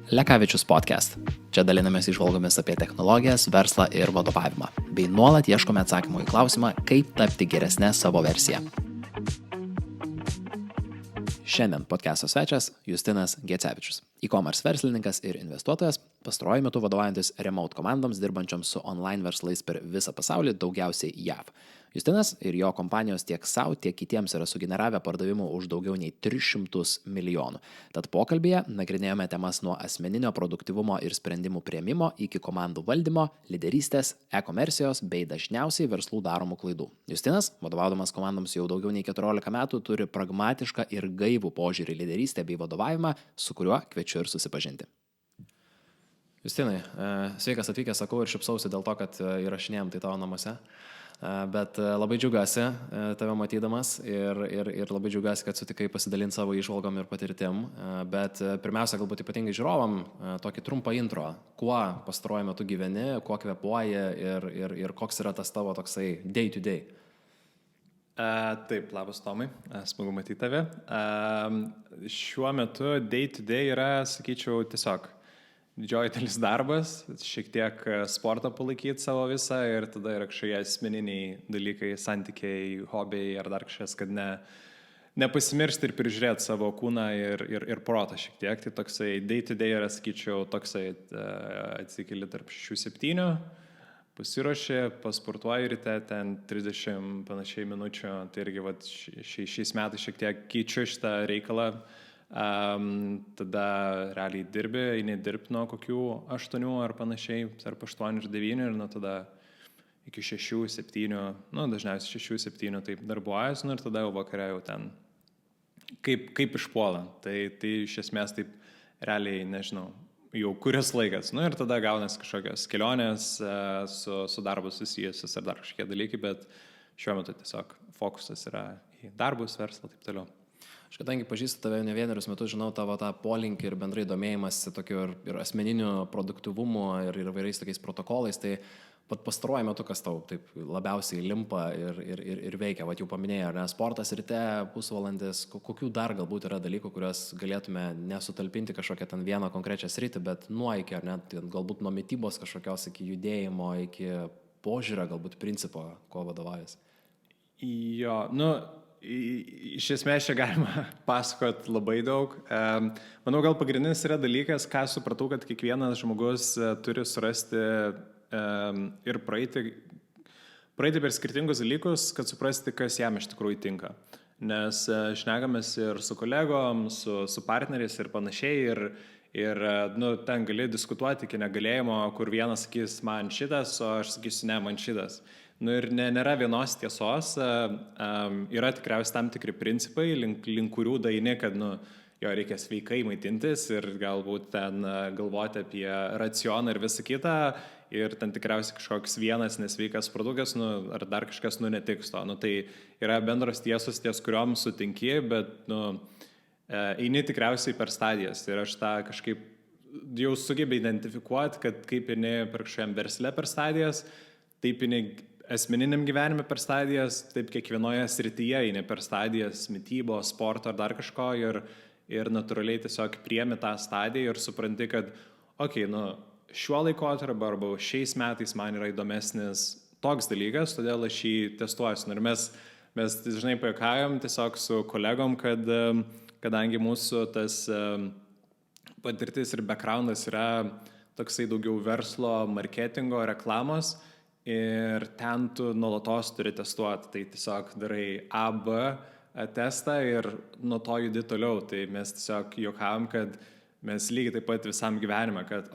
Lekavičius podcast. Čia dalinamės įžvalgomis apie technologijas, verslą ir vadovavimą, bei nuolat ieškome atsakymų į klausimą, kaip tapti geresnė savo versija. Šiandien podcast'o svečias Justinas Gecevičius, e-commerce verslininkas ir investuotojas, pastaruoju metu vadovaujantis remote komandoms dirbančioms su online verslais per visą pasaulį, daugiausiai JAV. Justinas ir jo kompanijos tiek savo, tiek kitiems yra sugeneravę pardavimų už daugiau nei 300 milijonų. Tad pokalbėje nagrinėjome temas nuo asmeninio produktyvumo ir sprendimų priėmimo iki komandų valdymo, lyderystės, e-komercijos bei dažniausiai verslų daromų klaidų. Justinas, vadovaudamas komandoms jau daugiau nei 14 metų, turi pragmatišką ir gaivų požiūrį į lyderystę bei vadovavimą, su kuriuo kviečiu ir susipažinti. Justinai, sveikas atvykęs, sakau ir šipsausi dėl to, kad įrašinėjom tai tavo namuose. Bet labai džiaugiuosi tave matydamas ir labai džiaugiuosi, kad sutikai pasidalinti savo įžvalgom ir patirtim. Bet pirmiausia, galbūt ypatingai žiūrovam, tokį trumpą intro. Kuo pastaruoju metu gyveni, kuo kvėpuoji ir koks yra tas tavo toksai day to day? Taip, labas Tomai, smagu matyti tave. Šiuo metu day to day yra, sakyčiau, tiesiog didžioji dalis darbas, šiek tiek sportą palaikyti savo visą ir tada yra kažkokie asmeniniai dalykai, santykiai, hobiai ar dar kažkas, kad nepasimiršti ir prižiūrėti savo kūną ir protą šiek tiek. Tai toksai day to day yra, sakyčiau, toksai atsikeli tarp 6-7, pasiruoši, pasportuoji ryte, ten 30 panašiai minučių, tai irgi šiais metais šiek tiek keičiu šitą reikalą. Tada realiai dirbi, eini dirbti nuo kokių 8 ar panašiai, tarp 8 ir 9 ir nuo tada iki 6-7, dažniausiai 6-7 taip darbuojas, ir tada jau vakare jau ten kaip išpuola. Tai iš esmės taip realiai, nežinau, jau kuris laikas. Ir tada gaunasi kažkokios kelionės su darbu susijusios ar dar kažkokie dalykai, bet šiuo metu tiesiog fokusas yra į darbus, verslą, taip toliau. Aš kadangi pažįstu tave ne vienerius metus, žinau tavo tą polinkį ir bendrai domėjimąsi tokiu ir asmeniniu produktyvumu ir įvairiais tokiais protokolais, tai pastaruoju metu kas tau taip labiausiai limpa ir veikia. Vat jau paminėjai, ar ne, sportas ryte, pusvalandis, kokių dar galbūt yra dalykų, kuriuos galėtume nesutalpinti kažkokią ten vieną konkrečią sritį, bet nuo iki, ar ne, galbūt nuo mitybos kažkokios iki judėjimo, iki požiūrio, galbūt principo, ko vadovaujas. Jo, iš esmės čia galima pasakoti labai daug. Manau, gal pagrindinis yra dalykas, ką supratau, kad kiekvienas žmogus turi surasti ir praeiti per skirtingus dalykus, kad suprasti, kas jam iš tikrųjų tinka. Nes šnekamės ir su kolegom, su partneriais ir panašiai, ir ten gali diskutuoti iki negalėjimo, kur vienas sakys man šitas, o aš sakysiu ne, man šitas. Ir nėra vienos tiesos, yra tikriausiai tam tikri principai, link kurių daini, kad jo reikia sveikai maitintis ir galbūt ten galvoti apie racioną ir visą kitą, ir ten tikriausiai kažkoks vienas nesveikas produktas, ar dar kažkas netiks to. Tai yra bendros tiesos, ties kuriuom sutinki, bet eini tikriausiai per stadijas. Ir aš tą kažkaip jau sugebėjau identifikuoti, kad kaip eini per kažkokiam versle per stadijas, taip eini asmeniniam gyvenime per stadijas, taip kiekvienoje srityje eini per stadijas, mitybos, sporto ar dar kažko ir natūraliai tiesiog priemi tą stadiją ir supranti, kad šiuo laikotarpiu arba šiais metais man yra įdomesnis toks dalykas, todėl aš jį testuosiu. Ir mes dažnai pajuokaujam tiesiog su kolegom, kad kadangi mūsų tas patirtis ir backgroundas yra toksai daugiau verslo, marketingo, reklamos, ir ten tu nuolatos turi testuoti, tai tiesiog darai A-B testą ir nuo to judi toliau. Tai mes tiesiog juokavom, kad mes lygiai taip pat visam gyvenime, kad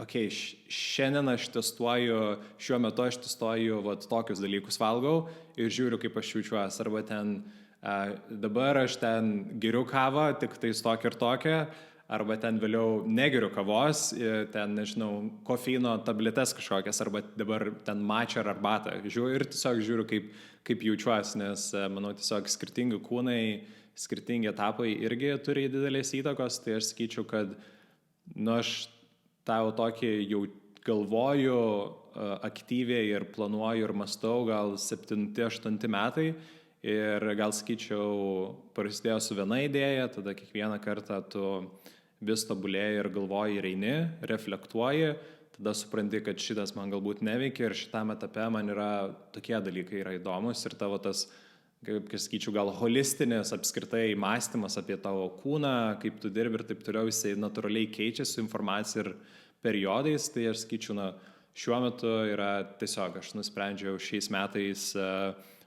šiandien šiuo metu aš testuoju tokius dalykus valgau ir žiūriu, kaip aš jaučiuosi. Arba ten dabar aš ten geriu kavą, tik tai tokią ir tokią, arba ten vėliau negeriu kavos, ten, nežinau, kofeino tabletes kažkokias, arba dabar ten matcha ar arbatą. Ir tiesiog žiūriu, kaip jaučiuosi, nes, manau, tiesiog skirtingi kūnai, skirtingi etapai irgi turi didelės įtakos, tai aš sakyčiau, kad aš tą tokį jau galvoju aktyviai ir planuoju ir mąstau gal 7-8 metai. Ir gal sakyčiau, prasidėjo su viena idėja, tada kiekvieną kartą tu vis tobulėji ir galvoji ir eini, reflektuoji, tada supranti, kad šitas man galbūt neveikia ir šitame etape man yra tokie dalykai yra įdomus ir tavo tas, kaip sakyčiau, gal holistinis apskritai mąstymas apie tavo kūną, kaip tu dirbi ir taip toliau, jisai natūraliai keičiasi su informacija ir periodais, tai aš sakyčiau, šiuo metu yra tiesiog, aš nusprendžiau šiais metais,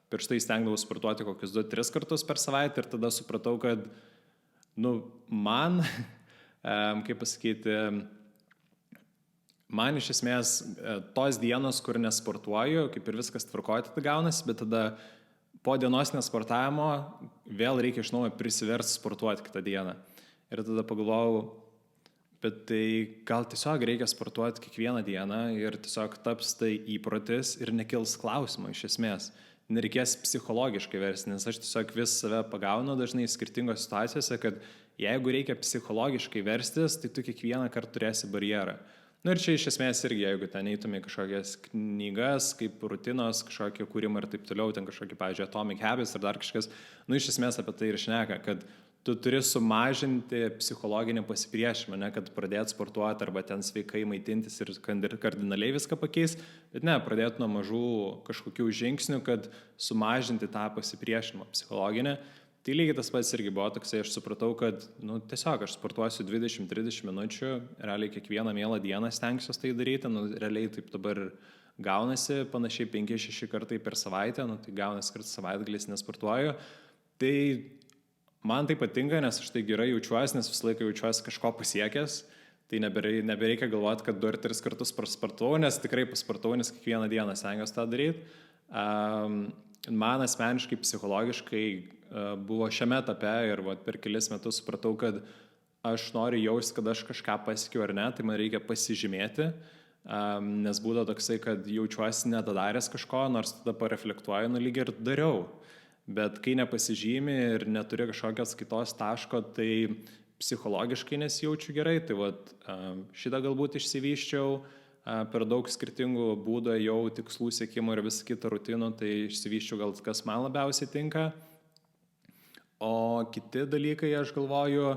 prieš tai stengdavau sportuoti kokius 2-3 kartus per savaitę ir tada supratau, kad, man, kaip pasakyti, man iš esmės tos dienos, kur nesportuoju, kaip ir viskas tvarkoja, tada gaunasi, bet tada po dienos nesportavimo vėl reikia iš naujo prisiversti sportuoti kitą dieną. Ir tada pagalvojau, bet tai gal tiesiog reikia sportuoti kiekvieną dieną ir tiesiog taps tai įprotis ir nekils klausimo iš esmės. Nereikės psichologiškai versti, nes aš tiesiog vis save pagaunu dažnai skirtingose situacijose, kad jeigu reikia psichologiškai verstis, tai tu kiekvieną kartą turėsi barjerą. Ir čia iš esmės irgi, jeigu ten eitumė kažkokias knygas, kaip rutinos, kažkokie kūrimai ir taip toliau, ten kažkokie, pavyzdžiui, Atomic Habits ar dar kažkas, iš esmės apie tai ir šneka, kad tu turi sumažinti psichologinį pasipriešimą, ne, kad pradėt sportuoti arba ten sveikai maitintis ir kardinaliai viską pakeis, bet ne, pradėt nuo mažų kažkokių žingsnių, kad sumažinti tą pasipriešimą psichologinę. Tai lygiai tas pats irgi buvo toksai, aš supratau, kad tiesiog aš sportuosiu 20-30 minučių, realiai kiekvieną mielą dieną stengsiuosi tai daryti, realiai taip dabar gaunasi panašiai 5-6 kartai per savaitę, tai gaunasi kartą savaitgalis nesportuoju. Tai man tai patinka, nes aš tai gerai jaučiuosi, nes visą laiką jaučiuosi kažko pasiekęs, tai nebereikia galvoti, kad 2-3 kartus pasportuoju, nes tikrai pasportuoju, nes kiekvieną dieną stengiuosi tą daryti. Man asmeniškai, psichologiškai buvo šiame etape ir per kelis metus supratau, kad aš noriu jausti, kad aš kažką pasiekiau ar ne, tai man reikia pasižymėti, nes būdavo toksai, kad jaučiuosi nedadaręs kažko, nors tada pareflektuoju, lyg ir dariau. Bet kai nepasižymi ir neturi kažkokios kitos taško, tai psichologiškai nesijaučiu gerai, tai šitą galbūt išsivyščiau. Per daug skirtingų būdų jau tikslų siekimo ir visą kitą rutinų, tai išsivyščiau gal kas man labiausiai tinka. O kiti dalykai, aš galvoju,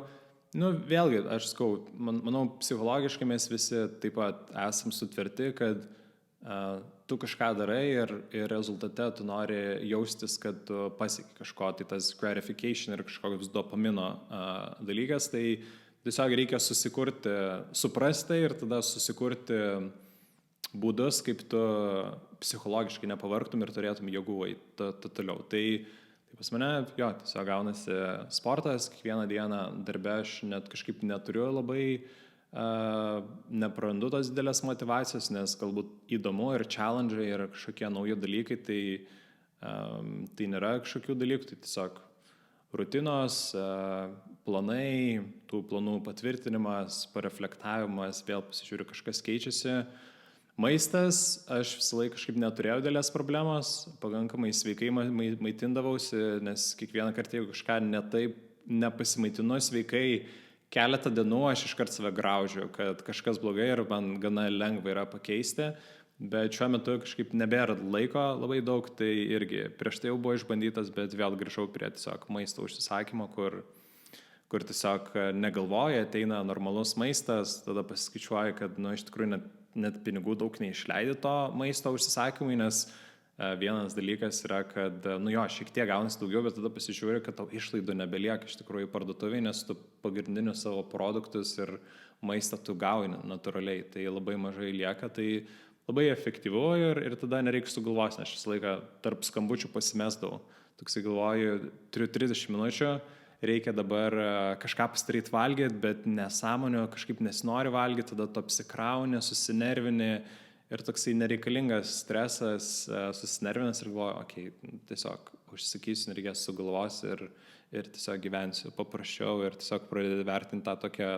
vėlgi, aš sakau, manau, psichologiškai mes visi taip pat esam sutverti, kad tu kažką darai ir rezultate tu nori jaustis, kad tu pasieki kažko, tai tas gratification ir kažkoks dopamino dalykas, tai tiesiog reikia suprasti ir tada susikurti būdus, kaip tu psichologiškai nepavargtum ir turėtum jėgų eiti toliau. Tai pas mane, tiesiog gaunasi sportas, kiekvieną dieną darbe aš net kažkaip neturiu labai, neprarandu tos didelės motyvacijos, nes galbūt įdomu ir challenge ir kažkokie nauji dalykai, tai nėra kažkokių dalykų, tai tiesiog rutinos, planai, tų planų patvirtinimas, pareflektavimas, vėl pasižiūriu, kažkas keičiasi. Maistas, aš visą laiką kažkaip neturėjau didelės problemos, pakankamai sveikai maitindavausi, nes kiekvieną kartą, jeigu kažką nepasimaitinu sveikai, keletą dienų aš iškart save graužiu, kad kažkas blogai ir man gana lengva yra pakeisti. Bet šiuo metu kažkaip nebėra laiko labai daug, tai irgi prieš tai jau buvo išbandytas, bet vėl grįžau prie tiesiog maisto užsisakymo, kur tiesiog negalvoja, ateina normalus maistas, tada pasiskaičiuoja, kad iš tikrųjų net pinigų daug neišleidi to maisto užsisakymui, nes vienas dalykas yra, kad šiek tiek gaunasi daugiau, bet tada pasižiūri, kad tau išlaidų nebelieka iš tikrųjų parduotuviai, nes tu pagrindinius savo produktus ir maistą tu gauni natūraliai, tai labai mažai lieka, tai labai efektyvu ir tada nereikia sugalvos, nes visą laiką tarp skambučių pasimesdavau. Toksai galvoju, turiu 30 minučių, reikia dabar kažką pasidaryti valgyti, bet nesąmonio, kažkaip nesinori valgyti, tada tu apsikrauni, susinervini ir toksai nereikalingas stresas, susinervinęs ir galvoju, tiesiog užsakysiu, nereikės sugalvos ir tiesiog gyvensiu paprasčiau ir tiesiog pradėti vertinti tą tokią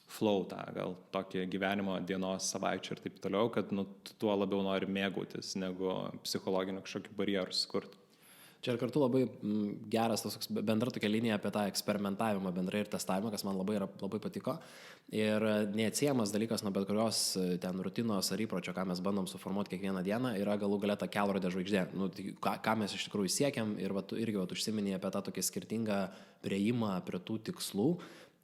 flow, tą gal tokį gyvenimo dienos, savaičių ir taip toliau, kad tuo labiau nori mėgautis, negu psichologinių kažkokių barjerų sukurti. Čia ir kartu labai geras tas bendra tokia linija apie tą eksperimentavimą bendrai ir testavimą, kas man labai patiko. Ir neatsiejamas dalykas nuo bet kurios ten rutinos ar įpročio, ką mes bandom suformuoti kiekvieną dieną, yra galų galia ta kelrodė žvaigždė. Ką mes iš tikrųjų siekiam ir irgi užsiminė apie tą tokį skirtingą prieimą prie tų tikslų.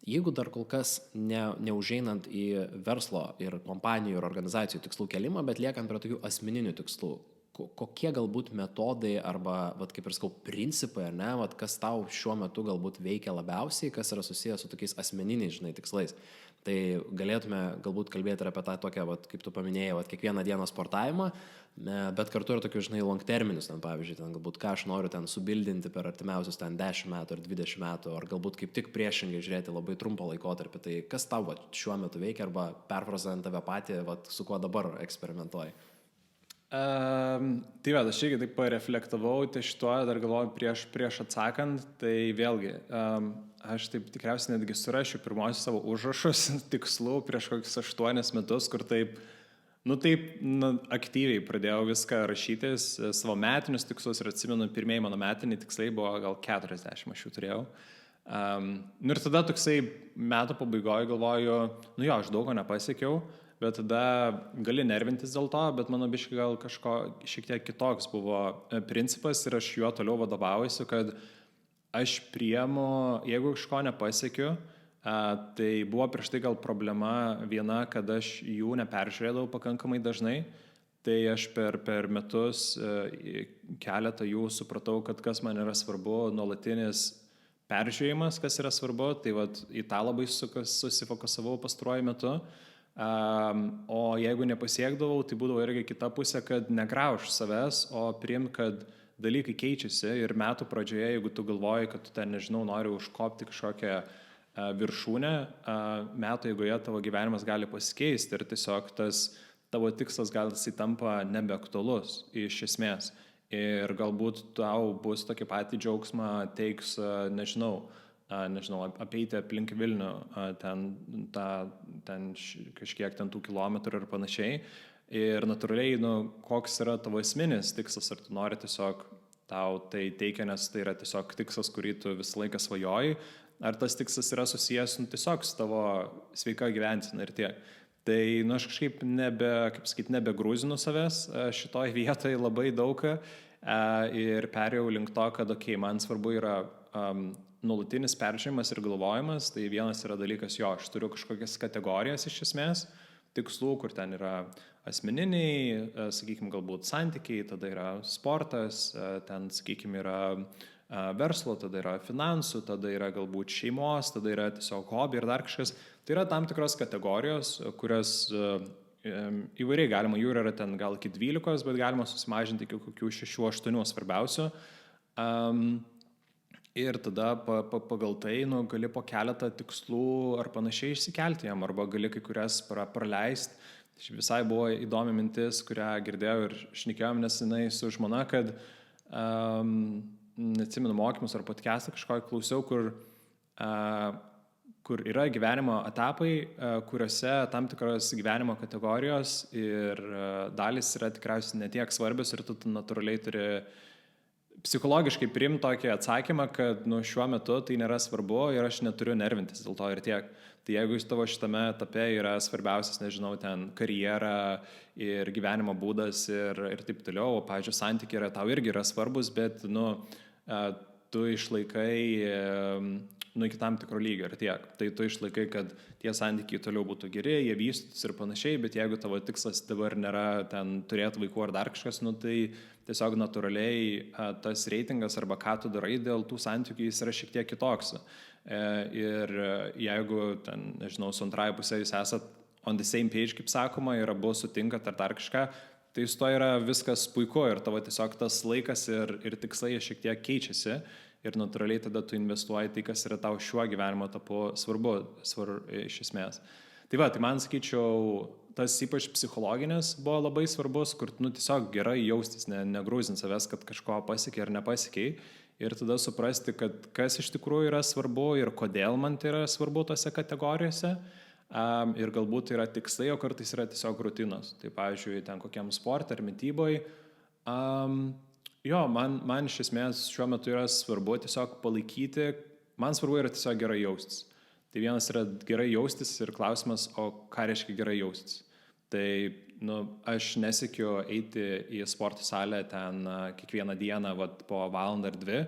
Jeigu dar kol kas neužeinant į verslo ir kompanijų ir organizacijų tikslų kelimą, bet liekant prie tokių asmeninių tikslų, kokie galbūt metodai arba, vat, kaip ir sakau, principai, ar ne, vat, kas tau šiuo metu galbūt veikia labiausiai, kas yra susijęs su tokiais asmeniniais, žinai, tikslais. Tai galėtume galbūt kalbėti ir apie tą tokią, vat, kaip tu paminėjai, vat, kiekvieną dieną sportavimą, bet kartu ir tokius, žinai, long terminius, ten, pavyzdžiui, ten, galbūt ką aš noriu ten subildinti per artimiausius ten 10 metų ar 20 metų, ar galbūt kaip tik priešingai žiūrėti labai trumpą laikotarpį. Tai kas tau vat, šiuo metu veikia, arba perfrazuojant tave patį, vat, su kuo dabar eksperimentuoji? Tai aš irgi taip pareflektavau, tai šituo dar galvoju prieš atsakant, tai vėlgi, aš taip tikriausiai netgi surašiu pirmosius savo užrašus tikslų prieš kokius 8 metus, kur taip aktyviai pradėjau viską rašytis, savo metinius tikslus ir atsimenu, pirmieji mano metiniai tikslai buvo gal 40, aš jų turėjau. Ir tada toksai metų pabaigoje galvoju, aš daug ko nepasiekiau, bet tada gali nervintis dėl to, bet mano biškai gal kažko šiek tiek kitoks buvo principas ir aš juo toliau vadovaujuosi, kad aš priemu, jeigu kažko nepasiekiu, tai buvo prieš tai gal problema viena, kad aš jų neperžiūrėdavau pakankamai dažnai, tai aš per metus keletą jų supratau, kad kas man yra svarbu, nuolatinis peržiūrėjimas, kas yra svarbu, tai vat, į tą labai susifokusavau pastaruoju metu. O jeigu nepasiekdavau, tai būdavo irgi kita pusė, kad negrauž savęs, o priim, kad dalykai keičiasi ir metų pradžioje, jeigu tu galvoji, kad tu ten, nežinau, nori užkopti kažkokią viršūnę, metų eigoje tavo gyvenimas gali pasikeisti ir tiesiog tas tavo tikslas gal jisai tampa nebeaktualus iš esmės. Ir galbūt tau bus tokį patį džiaugsmą teiks, nežinau, apeiti aplink Vilnių, ten kažkiek ten tų kilometrų ir panašiai. Ir natūraliai, koks yra tavo esminis tikslas, ar tu nori tiesiog tau tai teikia, nes tai yra tiesiog tikslas, kurį tu visą laiką svajoji, ar tas tikslas yra susijęs tiesiog su tavo sveika gyvensena ir tiek. Tai, aš kažkaip nebegrūzinu savęs šitoj vietoje labai daug ir perėjau link to, kad, man svarbu yra nuolatinis peržiūrimas ir galvojimas, tai vienas yra dalykas, aš turiu kažkokias kategorijas iš esmės, tikslų, kur ten yra asmeniniai, sakykime, galbūt santykiai, tada yra sportas, ten, sakykime, yra verslo, tada yra finansų, tada yra galbūt šeimos, tada yra tiesiog hobi ir dar kažkas. Tai yra tam tikros kategorijos, kurias įvairiai galima, jų yra ten gal iki 12, bet galima susimažinti iki kokių 6-8 svarbiausių. Ir tada pagal tai gali po keletą tikslų ar panašiai išsikelti jam, arba gali kai kurias praleisti. Visai buvo įdomi mintis, kurią girdėjau ir šnekėjom nesenai su žmona, kad neatsimenu mokymus ar podcastą kažkokį klausiau, kur yra gyvenimo etapai, kuriuose tam tikros gyvenimo kategorijos ir dalis yra tikriausiai netiek svarbios ir tu natūraliai turi psichologiškai priimti tokį atsakymą, kad šiuo metu tai nėra svarbu ir aš neturiu nervintis dėl to ir tiek. Tai jeigu iš tavo šitame etape yra svarbiausias, nežinau, ten karjera ir gyvenimo būdas ir taip toliau, o, pavyzdžiui, santykiai yra, tau irgi yra svarbus, bet, tu išlaikai iki tam tikro lygio ir tiek. Tai tu išlaikai, kad tie santykiai toliau būtų geri, jie vystytus ir panašiai, bet jeigu tavo tikslas dabar nėra ten turėti vaikų ar dar kažkas, tai tiesiog natūraliai tas reitingas arba ką tu darai dėl tų santykių jis yra šiek tiek kitoks. Ir jeigu ten, nežinau, su antrąja pusė jūs esat on the same page, kaip sakoma, ir abu sutinkat ar dar kažką, tai su to yra viskas puiku ir tavo tiesiog tas laikas ir tikslai šiek tiek keičiasi ir natūraliai tada tu investuoji tai, kas yra tau šiuo gyvenimo etapu svarbu iš esmės. Tai man sakyčiau, tas ypač psichologinis buvo labai svarbus, kur tiesiog gerai jaustis, negrūzint savęs, kad kažko pasiekiai ar nepasiekiai ir tada suprasti, kad kas iš tikrųjų yra svarbu ir kodėl man tai yra svarbu tose kategorijose. Ir galbūt yra tikslai, o kartais yra tiesiog rutinos. Tai, pavyzdžiui, ten kokiam sportui ar mytyboj. Man iš esmės šiuo metu yra svarbu tiesiog palaikyti, man svarbu yra tiesiog gerai jaustis. Tai vienas yra gerai jaustis ir klausimas, o ką reiškia gerai jaustis. Tai, aš nesiekiu eiti į sporto salę ten kiekvieną dieną po valandą ar 2.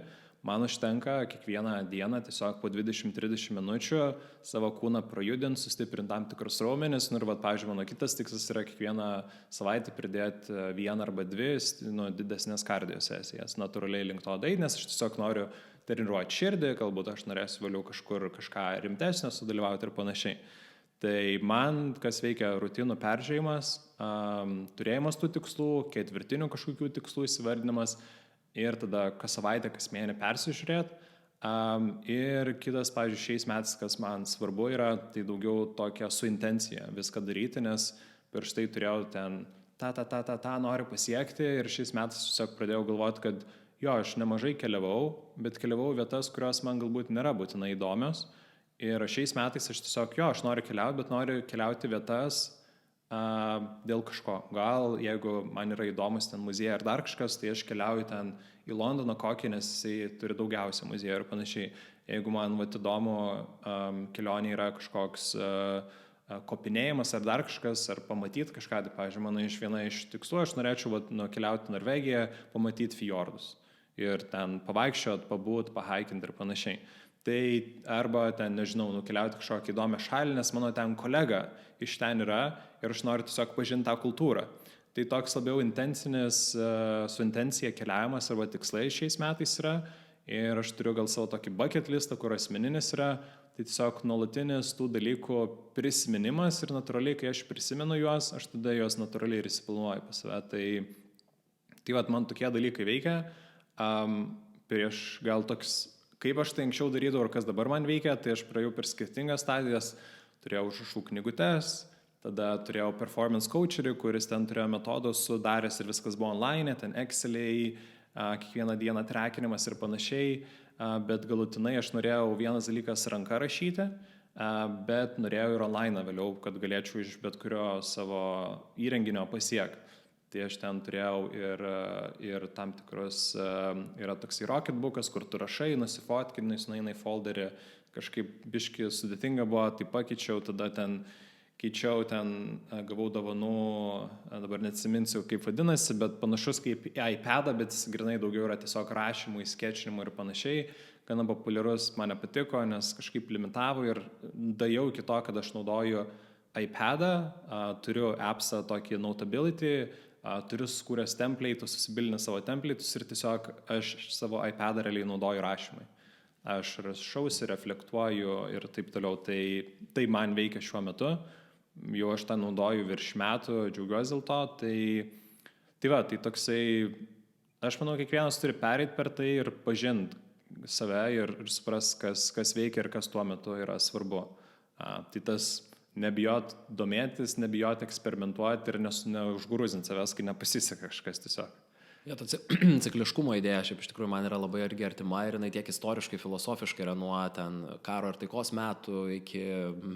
Man užtenka kiekvieną dieną tiesiog po 20-30 minučių savo kūną projudinti, sustiprinti tam tikrus raumenis. Ir, pavyzdžiui, mano kitas tikslas yra kiekvieną savaitę pridėti 1 arba 2 didesnės kardio sesijas. Natūraliai link to daryti, nes aš tiesiog noriu treniruoti širdį, galbūt aš norėsiu vėliau kažką rimtesnio sudalyvauti ir panašiai. Tai man, kas veikia rutinų peržiūrėjimas, turėjimas tų tikslų, ketvirtinių kažkokių tikslų įsivardinimas ir tada kas savaitę, kas mėnesį persižiūrėti. Ir kitas, pavyzdžiui, šiais metais, kas man svarbu yra, tai daugiau tokia su intencija viską daryti, nes prieš tai turėjau ten tą noriu pasiekti ir šiais metais tiesiog pradėjau galvoti, kad aš nemažai keliavau, bet keliavau vietas, kurios man galbūt nėra būtinai įdomios. Ir šiais metais aš tiesiog, aš noriu keliauti, bet noriu keliauti vietas dėl kažko. Gal jeigu man yra įdomus ten muziejai ar dar kažkas, tai aš keliauju ten į Londoną kokį, nes jisai turi daugiausia muziejų ir panašiai. Jeigu man įdomu kelionė yra kažkoks kopinėjimas ar dar kažkas, ar pamatyti kažką, tai, pavyzdžiui, viena iš tikslų, aš norėčiau keliauti į Norvegiją, pamatyti fjordus ir ten pavaikščioti, pabūt, pahaikinti ir panašiai. Tai arba ten, nežinau, nukeliauti kažkokią įdomią šalį, nes mano ten kolega iš ten yra ir aš noriu tiesiog pažinti tą kultūrą. Tai toks labiau intensinis, su intencija keliavimas arba tikslai šiais metais yra. Ir aš turiu gal savo tokį bucket listą, kur asmeninis yra. Tai tiesiog nuolatinis tų dalykų prisiminimas ir natūraliai, kai aš prisimenu juos, aš tada juos natūraliai ir įsiplanuoju pas save. Tai man tokie dalykai veikia. Prieš gal toks, kaip aš tai anksčiau darydavau ir kas dabar man veikia, tai aš praėjau per skirtingas stadijas, turėjau užrašų knygutes, tada turėjau performance coacherį, kuris ten turėjo metodus sudaręs ir viskas buvo online, ten Exceliai, kiekvieną dieną trekinimas ir panašiai, bet galutinai aš norėjau vienas dalykas ranka rašyti, bet norėjau ir online vėliau, kad galėčiau iš bet kurio savo įrenginio pasiekti. Tai aš ten turėjau ir tam tikrus, yra toks rocketbookas, kur tu rašai, nusifotkinai, nueina į folderį, kažkaip biški sudėtinga buvo, tai pakeičiau, tada keičiau, gavau dovanų, dabar neatsiminsiu kaip vadinasi, bet panašus kaip iPadą, bet jis grinai daugiau yra tiesiog rašymui, skečinimui ir panašiai. Gana populiarus, man patiko, nes kažkaip limitavo ir dajau iki to, kad aš naudoju iPadą, turiu appsą tokį Notability, turiu sukūręs template'us, susibilinę savo template'us ir tiesiog aš savo iPadą realiai naudoju rašymai. Aš rašausi, reflektuoju ir taip toliau. Tai man veikia šiuo metu. Jau aš tą naudoju virš metų, džiaugiuosi dėl to. Tai toksai, aš manau, kiekvienas turi pereiti per tai ir pažinti save ir supras, kas veikia ir kas tuo metu yra svarbu. Tai tas nebijot domėtis, nebijot eksperimentuoti ir neužgrūzinti savęs, kai nepasiseka kažkas tiesiog. Ta cikliškumo idėja šiaip iš tikrųjų man yra labai irgi artima ir jinai tiek istoriškai, filosofiškai yra nuo ten karo ir taikos metų iki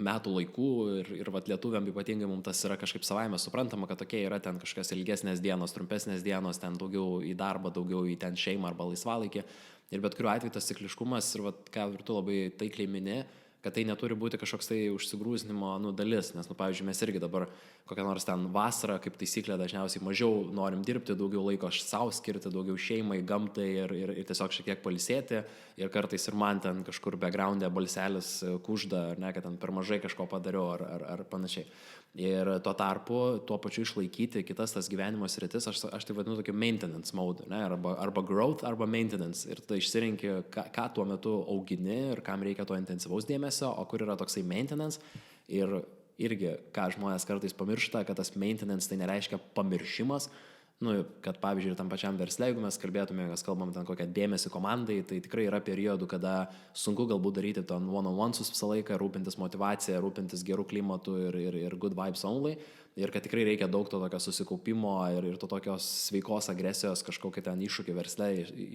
metų laikų ir lietuviam ypatingai mums tas yra kažkaip savaime suprantama, kad tokie yra ten kažkas ilgesnės dienos, trumpesnės dienos, ten daugiau į darbą, daugiau į ten šeimą arba laisvalaikį. Ir bet kuriuo atveju tas cikliškumas ir ką ir tu labai taikliai mini, kad tai neturi būti kažkoks tai užsigrūzinimo dalis, nes, pavyzdžiui, mes irgi dabar kokią nors ten vasarą, kaip taisyklė, dažniausiai mažiau norim dirbti, daugiau laiko savo skirti, daugiau šeimai, gamtai ir tiesiog šiek tiek pailsėti ir kartais ir man ten kažkur background'e balselis kužda, ar ne, kad ten per mažai kažko padariau ar panašiai. Ir tuo tarpu, tuo pačiu išlaikyti kitas tas gyvenimo sritis, aš tai vadinu tokiu maintenance mode, ne? Arba growth, arba maintenance. Ir tai išsirinki, ką tuo metu augini ir kam reikia to intensyvaus dėmesio, o kur yra toksai maintenance. Ir irgi, ką žmonės kartais pamiršta, kad tas maintenance tai nereiškia pamiršimas. Kad pavyzdžiui, tam pačiam versle, jeigu mes kalbėtume, kas kalbam ten kokią dėmesį komandai, tai tikrai yra periodų, kada sunku galbūt daryti ten one-on-one'sus visą laiką, rūpintis motivacija, rūpintis gerų klimatų ir good vibes only. Ir kad tikrai reikia daug to tokio susikaupimo ir to tokios sveikos agresijos kažkokį ten iššūkį versle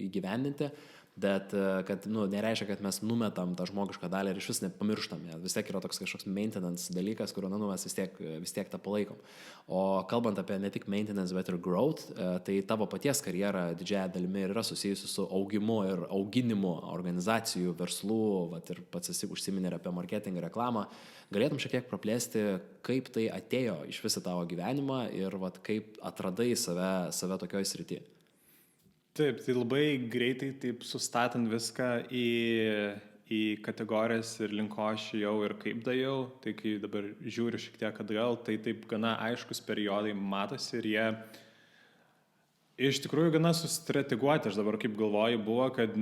įgyvendinti. Bet kad nereiškia, kad mes numetam tą žmogišką dalį ir iš vis nepamirštam. Vis tiek yra toks kažkoks maintenance dalykas, kurio mes vis tiek tą palaikom. O kalbant apie ne tik maintenance, bet ir growth, tai tavo paties karjera didžiąją dalimi yra susijusi su augimu ir auginimu organizacijų, verslų, ir pats esi užsiminė apie marketingą, reklamą. Galėtum šiek tiek praplėsti, kaip tai atėjo iš visą tavo gyvenimą ir kaip atradai save tokioj srityje? Taip, tai labai greitai taip sustatant viską į kategorijas ir link ko aš jau ir kaip dajau, tai kai dabar žiūriu šiek tiek atgal, tai taip gana aiškus periodai matosi ir jie iš tikrųjų gana sustrateguoti. Aš dabar kaip galvoju buvo, kad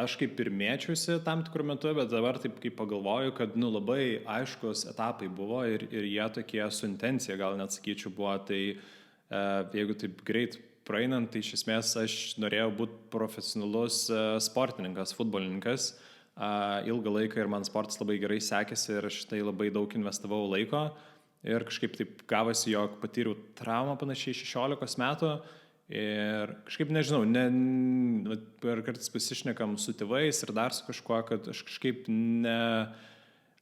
aš kaip ir mėčiausi tam tikrų metu, bet dabar taip kaip pagalvoju, kad labai aiškus etapai buvo ir jie tokie su intencija, gal net sakyčiau, buvo. Tai jeigu taip greit praeinant, tai iš esmės aš norėjau būti profesionalus sportininkas, futbolininkas ilgą laiką ir man sportas labai gerai sekėsi ir aš tai labai daug investavau laiko ir kažkaip taip gavosi, jog patyriau traumą panašiai 16 metų ir kažkaip nežinau, per kartais pasišnekam su tėvais ir dar su kažkuo, kad aš kažkaip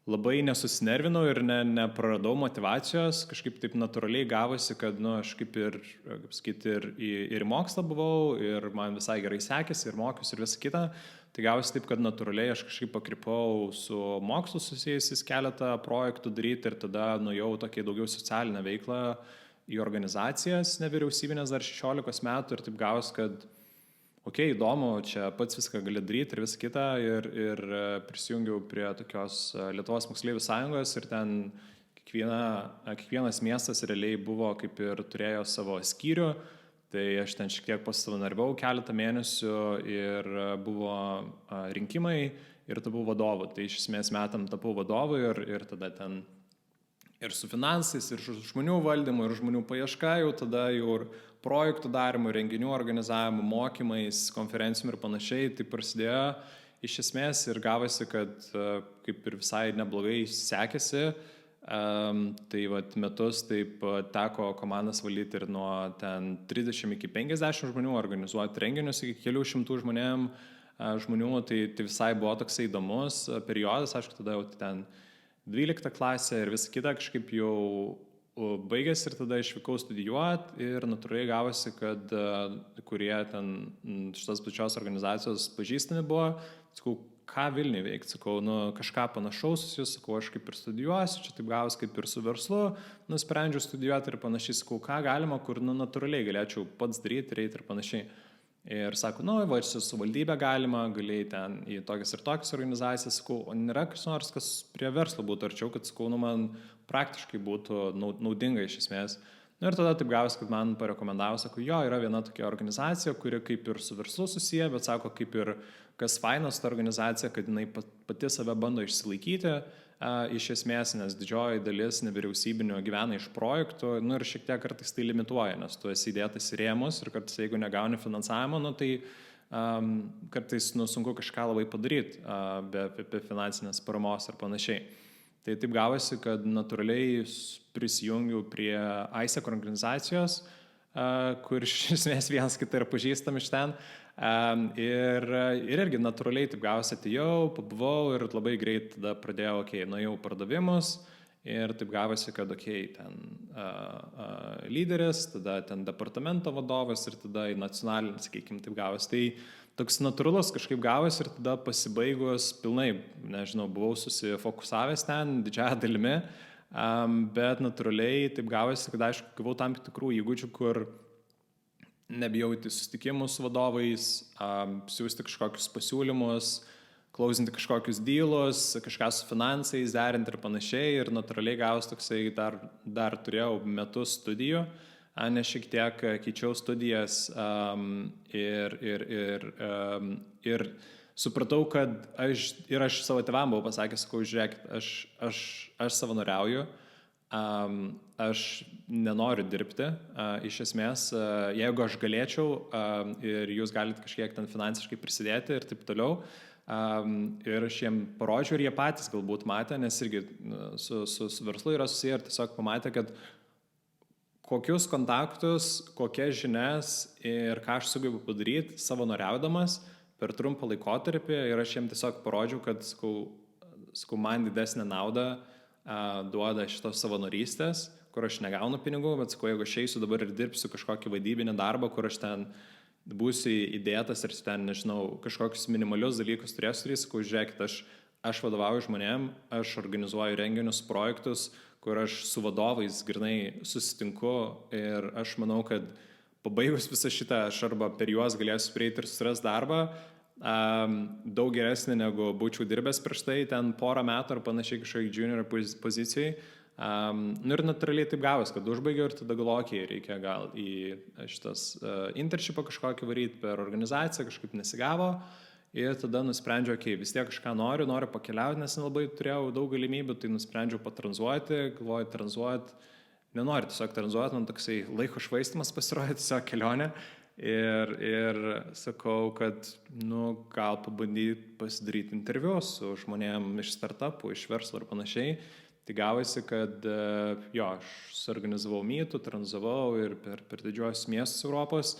labai nesusinervinau ir nepraradau motyvacijos, kažkaip taip natūraliai gavosi, kad aš kaip ir, kaip sakyti, ir į mokslą buvau, ir man visai gerai sekėsi, ir mokiausi, ir visą kitą. Tai gavosi taip, kad natūraliai aš kažkaip pakrypau su mokslu susijusiais keletą projektų daryti ir tada nuėjau tokiai daugiau socialinę veiklą į organizacijas nevyriausybinės dar 16 metų ir taip gavosi, kad įdomu, čia pats viską gali daryti ir visą kitą ir prisijungiau prie tokios Lietuvos moksleivių sąjungos ir ten kiekvienas miestas realiai buvo kaip ir turėjo savo skyrių, tai aš ten šiek tiek pasisavanoriavau keletą mėnesių ir buvo rinkimai ir tapau vadovu, tai iš esmės metam tapau vadovu ir tada ten ir su finansais, ir žmonių valdymu, ir žmonių paieška, jau tada jau ir projektų darimu, renginių organizavimu, mokymais, konferencijom ir panašiai, tai prasidėjo iš esmės ir gavosi, kad kaip ir visai neblogai sekėsi, tai metus taip teko komandas valdyti ir nuo ten 30 iki 50 žmonių, organizuoti renginius iki kelių šimtų žmonių, tai visai buvo toksai įdomus periodas, aišku, tada jau ten 12 klasė ir visą kitą kažkaip jau baigėsi ir tada išvykau studijuoti ir natūraliai gavosi, kad kurie ten šitos pačios organizacijos pažįstami buvo, sakau, ką Vilniui veikti, sakau, kažką panašaus susijus, sakau, aš kaip ir studijuosiu, čia taip gavosi kaip ir su verslu, nusprendžiau studijuoti ir panašiai, sakau, ką galima, kur natūraliai galėčiau pats daryti ir eiti ir panašiai. Ir sako, va, čia su valdybė galima, galėjai ten į tokias ir tokias organizacijas, sakau, o nėra kas nors, kas prie verslo būtų arčiau, kad, sakau, man praktiškai būtų naudinga iš esmės. Ir tada taip gavosi, kad man parekomendavo, sako, yra viena tokia organizacija, kuri kaip ir su verslu susiję, bet sako, kaip ir kas fainas ta organizacija, kad jinai pati save bando išsilaikyti iš esmės, nes didžioji dalis nevyriausybinių gyvena iš projektų, ir šiek tiek kartais tai limituoja, nes tu esi įdėtas į rėmus ir kartais jeigu negauni finansavimo, tai kartais sunku kažką labai padaryti be finansinės paramos ar panašiai. Tai taip gavosi, kad natūraliai prisijungiau prie ISEC organizacijos, kur iš esmės vienas kitą yra pažįstami iš ten. Ir irgi natūraliai taip gavosi, atėjau, pabuvau ir labai greit tada pradėjau, nuėjau pardavimus ir taip gavosi, kad ten lyderis, tada ten departamento vadovas ir tada į nacionalinį, sakykime, taip gavosi. Tai toks natūralus kažkaip gavosi ir tada pasibaigus pilnai, nežinau, buvau susifokusavęs ten didžiąją dalimi, bet natūraliai taip gavosi, kad aišku, gavau tam tikrų įgūdžių, kur nebijau į susitikimus su vadovais, siūsti kažkokius pasiūlymus, klausinti kažkokius dylus, kažką su finansais, derinti ir panašiai. Ir natūraliai gavus toksai dar turėjau metus studijų, nes šiek tiek keičiau studijas ir supratau, kad aš savo tėvam buvau pasakęs, sakau, žiūrėkit, aš savanoriauju, aš nenoriu dirbti, iš esmės, jeigu aš galėčiau ir jūs galite kažkiek ten finansiškai prisidėti ir taip toliau. Ir aš jiem parodžiau ir jie patys galbūt matė, nes irgi su verslu yra susiję ir tiesiog pamatė, kad kokius kontaktus, kokias žinias ir ką aš sugebu padaryti savanoriaudamas per trumpą laikotarpį ir aš jiem tiesiog parodžiau, kad sakau, man didesnę naudą duoda šitos savanorystės, kur aš negaunu pinigų, bet sakau, jeigu aš eisiu dabar ir dirbsiu kažkokį vadybinį darbą, kur aš ten būsiu įdėtas ir ten, nežinau, kažkokius minimalius dalykus turėsiu, sakau, žiūrėkit, aš vadovauju žmonėm, aš organizuoju renginius, projektus, kur aš su vadovais grynai susitinku ir aš manau, kad pabaigus visą šitą aš arba per juos galėsiu prieiti ir susiras darbą, daug geresnį negu būčiau dirbęs prieš tai, ten porą metų ar panašiai kažkokiai junior pozicijai. Nu ir natūraliai taip gavos, kad užbaigiau ir tada galvoju, okay, reikia gal į šitas internshipą kažkokį varyti per organizaciją, kažkaip nesigavo. Ir tada nusprendžiau, okay, vis tiek kažką noriu pakeliauti, nes nelabai turėjau daug galimybių, tai nusprendžiau patranzuoti, galvoju tranzuoti, nenoriu tiesiog tranzuoti, man toksai laiko švaistimas pasirodė, tiesiog kelionė. Ir sakau, kad gal pabandyti pasidaryti interviu su žmonėm iš startupų, iš verslo ir panašiai. Tai gavosi, kad aš suorganizavau mytų, tranzavau ir per didžiuosius miestus Europos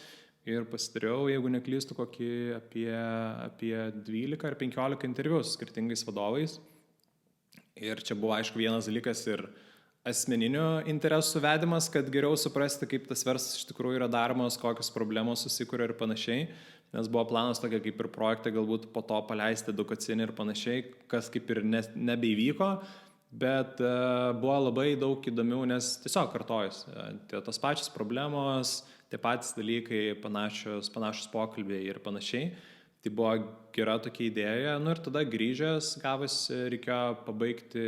ir pasidariau, jeigu neklystu, kokį apie 12 ar 15 interviu su skirtingais vadovais. Ir čia buvo, aišku, vienas dalykas ir asmeninių interesų vedimas, kad geriau suprasti, kaip tas verslas iš tikrųjų yra daromas, kokios problemos susikuria ir panašiai, nes buvo planas tokia kaip ir projektai galbūt po to paleisti edukacinį ir panašiai, kas kaip ir nebeįvyko, bet buvo labai daug įdomių, nes tiesiog kartojus, tos pačios problemos, tie patys dalykai, panašus pokalbiai ir panašiai. Tai buvo gera tokia idėja, ir tada grįžęs gavosi, reikėjo pabaigti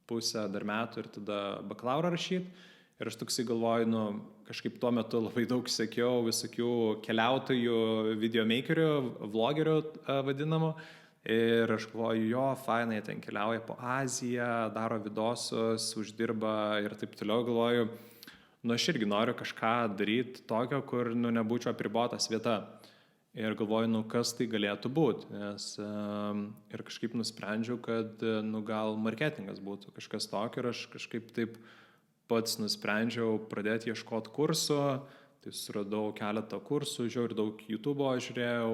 pusę dar metų ir tada bakalaurą rašyti. Ir aš toksai galvoju, kažkaip tuo metu labai daug sekiau visokių keliautojų, videomakerių, vlogerių vadinamų. Ir aš galvoju, fainai, ten keliauja po Aziją, daro vidosus, uždirba ir taip toliau. Galvoju, aš irgi noriu kažką daryti tokio, kur nebūčiau apribotas vieta. Ir galvoju, kas tai galėtų būti. Ir kažkaip nusprendžiau, kad gal marketingas būtų kažkas tokio. Ir aš kažkaip taip pats nusprendžiau pradėti ieškoti kursų. Tai suradau keletą kursų, žiūrėjau daug YouTube'o žiūrėjau,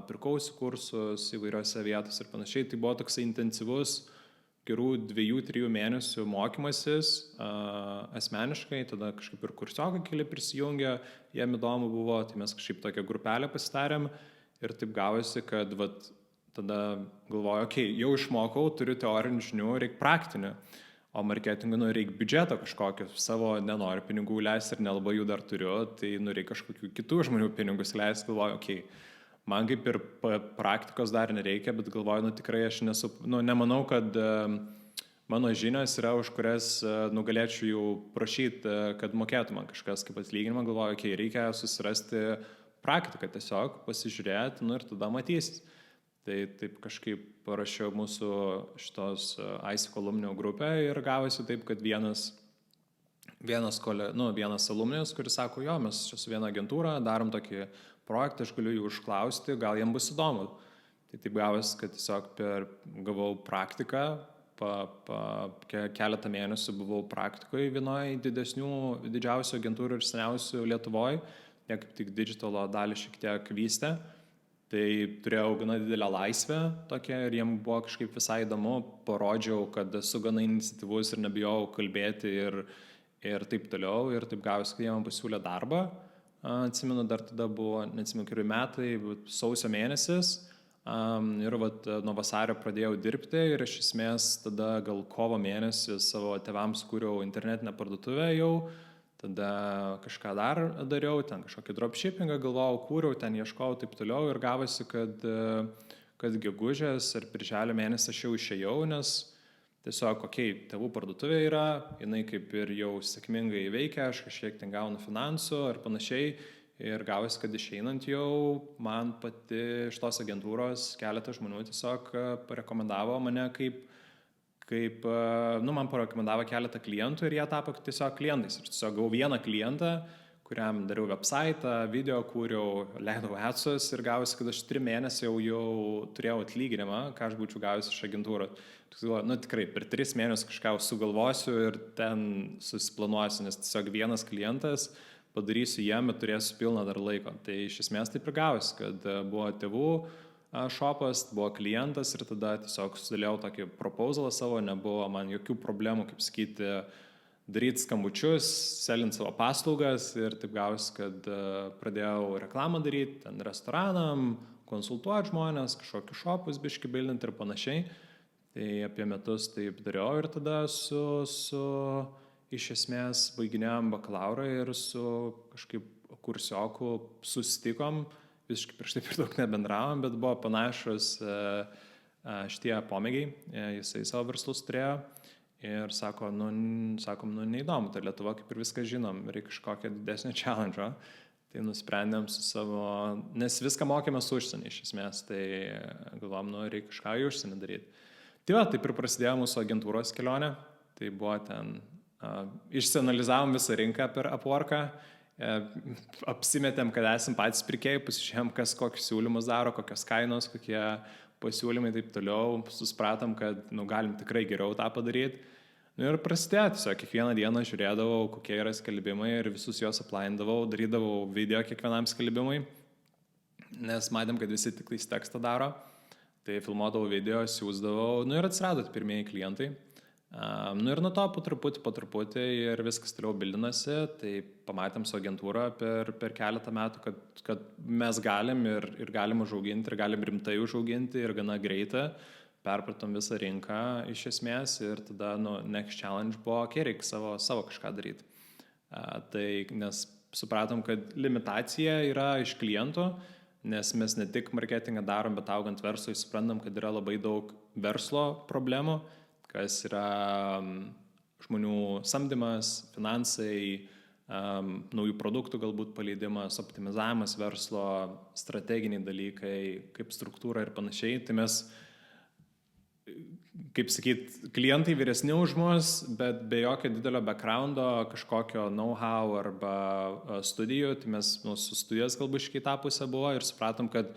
pirkausi kursus įvairiose vietose ir panašiai. Tai buvo toksai intensyvus, gerų 2-3 mėnesių mokymasis asmeniškai, tada kažkaip ir kursiokai keli prisijungė, jiem įdomu buvo, tai mes kažkaip tokią grupelę pasidarėm ir taip gavosi, kad tada galvoju, jau išmokau, turiu teorinių žinių, reikia praktinių, o marketingui reikia biudžeto kažkokio, savo nenoriu pinigų leisti ir nelabai jų dar turiu, tai reikia kažkokių kitų žmonių pinigus leisti, galvoju, man kaip ir praktikos dar nereikia, bet galvoju, tikrai aš nemanau, kad mano žinios yra, už kurias galėčiau jų prašyti, kad mokėtų man kažkas kaip atlyginimą. Galvoju, reikia susirasti praktiką tiesiog, pasižiūrėti, ir tada matysis. Tai taip kažkaip parašiau mūsų šitos ICE alumnių grupę ir gavosi taip, kad vienas alumnius, kuris sako, mes čia su viena agentūra darom tokį projektą, aš galiu jų užklausti, gal jiems bus įdomu. Tai taip gavęs, kad tiesiog gavau praktiką, keletą mėnesių buvau praktikoje vienoje didžiausių agentūrų ir seniausių Lietuvoje, jie kaip tik digitalo dalį šiek tiek vystė. Tai turėjau gana didelę laisvę tokią ir jiems buvo kažkaip visai įdomu, parodžiau, kad esu gana iniciatyvus ir nebijau kalbėti ir taip toliau. Ir taip gavęs, kad jie man pasiūlė darbą. Atsimenu, dar tada buvo, neatsimenu, keli metai, sausio mėnesis ir nuo vasario pradėjau dirbti ir iš esmės tada gal kovo mėnesį savo tėvams kūriau internetinę parduotuvę jau, tada kažką dar dariau, ten kažkokį dropshippingą galvojau, kūriau, ten ieškojau taip toliau ir gavosi, kad gegužės ar birželio mėnesį aš jau išėjau, nes tiesiog, tėvų parduotuvė yra, jinai kaip ir jau sėkmingai veikia, aš kažkiek ten gaunu finansų ar panašiai ir gavosi, kad išeinant jau man pati iš tos agentūros keletą žmonių tiesiog parekomendavo mane man parekomendavo keletą klientų ir jie tapo tiesiog klientais. Aš tiesiog gavau vieną klientą, kuriam dariau website, video kūriau, leidau adsus ir gavosi, kad aš 3 mėnesių jau turėjau atlyginimą, ką aš būčiau gavęs iš agentūros. Tikrai per 3 mėnesius kažką sugalvosiu ir ten susiplanuosiu, nes tiesiog vienas klientas, padarysiu jam ir turėsiu pilną dar laiko. Tai iš esmės taip ir gavosi, kad buvo tėvų šopas, buvo klientas ir tada tiesiog sudėliau tokį proposalą savo, nebuvo man jokių problemų, kaip sakyti, daryti skambučius, selinti savo paslaugas ir taip gavosi, kad pradėjau reklamą daryti, ten restoranam, konsultuoti žmonės, kažkokius šopus biški bildinti ir panašiai. Tai apie metus taip dariau ir tada su iš esmės baiginėjom bakalaurą ir su kažkaip kursioku susitikom, visiškai prieš tai per daug nebendravom, bet buvo panašus šitie pomėgiai, jisai savo verslus turėjo ir sakom, neįdomu, tai Lietuva kaip ir viską žinom, reikia kažkokio didesnio challenge. Tai nusprendėm su savo, nes viską mokėmės užsienį iš esmės, tai galvom, reikia kažką į užsienį daryti. Tai va, taip ir prasidėjo mūsų agentūros kelionė, tai buvo ten, išsianalizavom visą rinką per Upworką, apsimetėm, kad esam patys pirkėjai, pasižiūrėjom, kas kokius siūlymus daro, kokios kainos, kokie pasiūlymai, taip toliau, supratom, kad galim tikrai geriau tą padaryti. Ir prasidėjo, tiesiog kiekvieną dieną žiūrėdavau, kokie yra skelbimai ir visus juos aplaindavau, darydavau video kiekvienam skelbimui, nes matėm, kad visi tik tais tekstą daro. Tai filmuodavau video, siūsdavau, ir atsirado pirmieji klientai. Ir nuo to po truputį ir viskas toliau bildinasi, tai pamatėm su agentūra per keletą metų, kad mes galim ir galim užauginti, ir galim rimtai užauginti ir gana greitai. Perpratom visą rinką iš esmės ir tada next challenge buvo, reikia savo kažką daryti. Tai nes supratom, kad limitacija yra iš klientų, nes mes ne tik marketingą darom, bet augant verslui suprantam, kad yra labai daug verslo problemų, kas yra žmonių samdymas, finansai, naujų produktų galbūt paleidimas, optimizavimas verslo, strateginiai dalykai, kaip struktūra ir panašiai. Tai mes kaip sakyt, klientai vyresni už mus, bet be jokio didelio backgroundo, kažkokio know-how arba studijų, tai mes su studijos galbūt iš kitą pusę buvo ir supratom, kad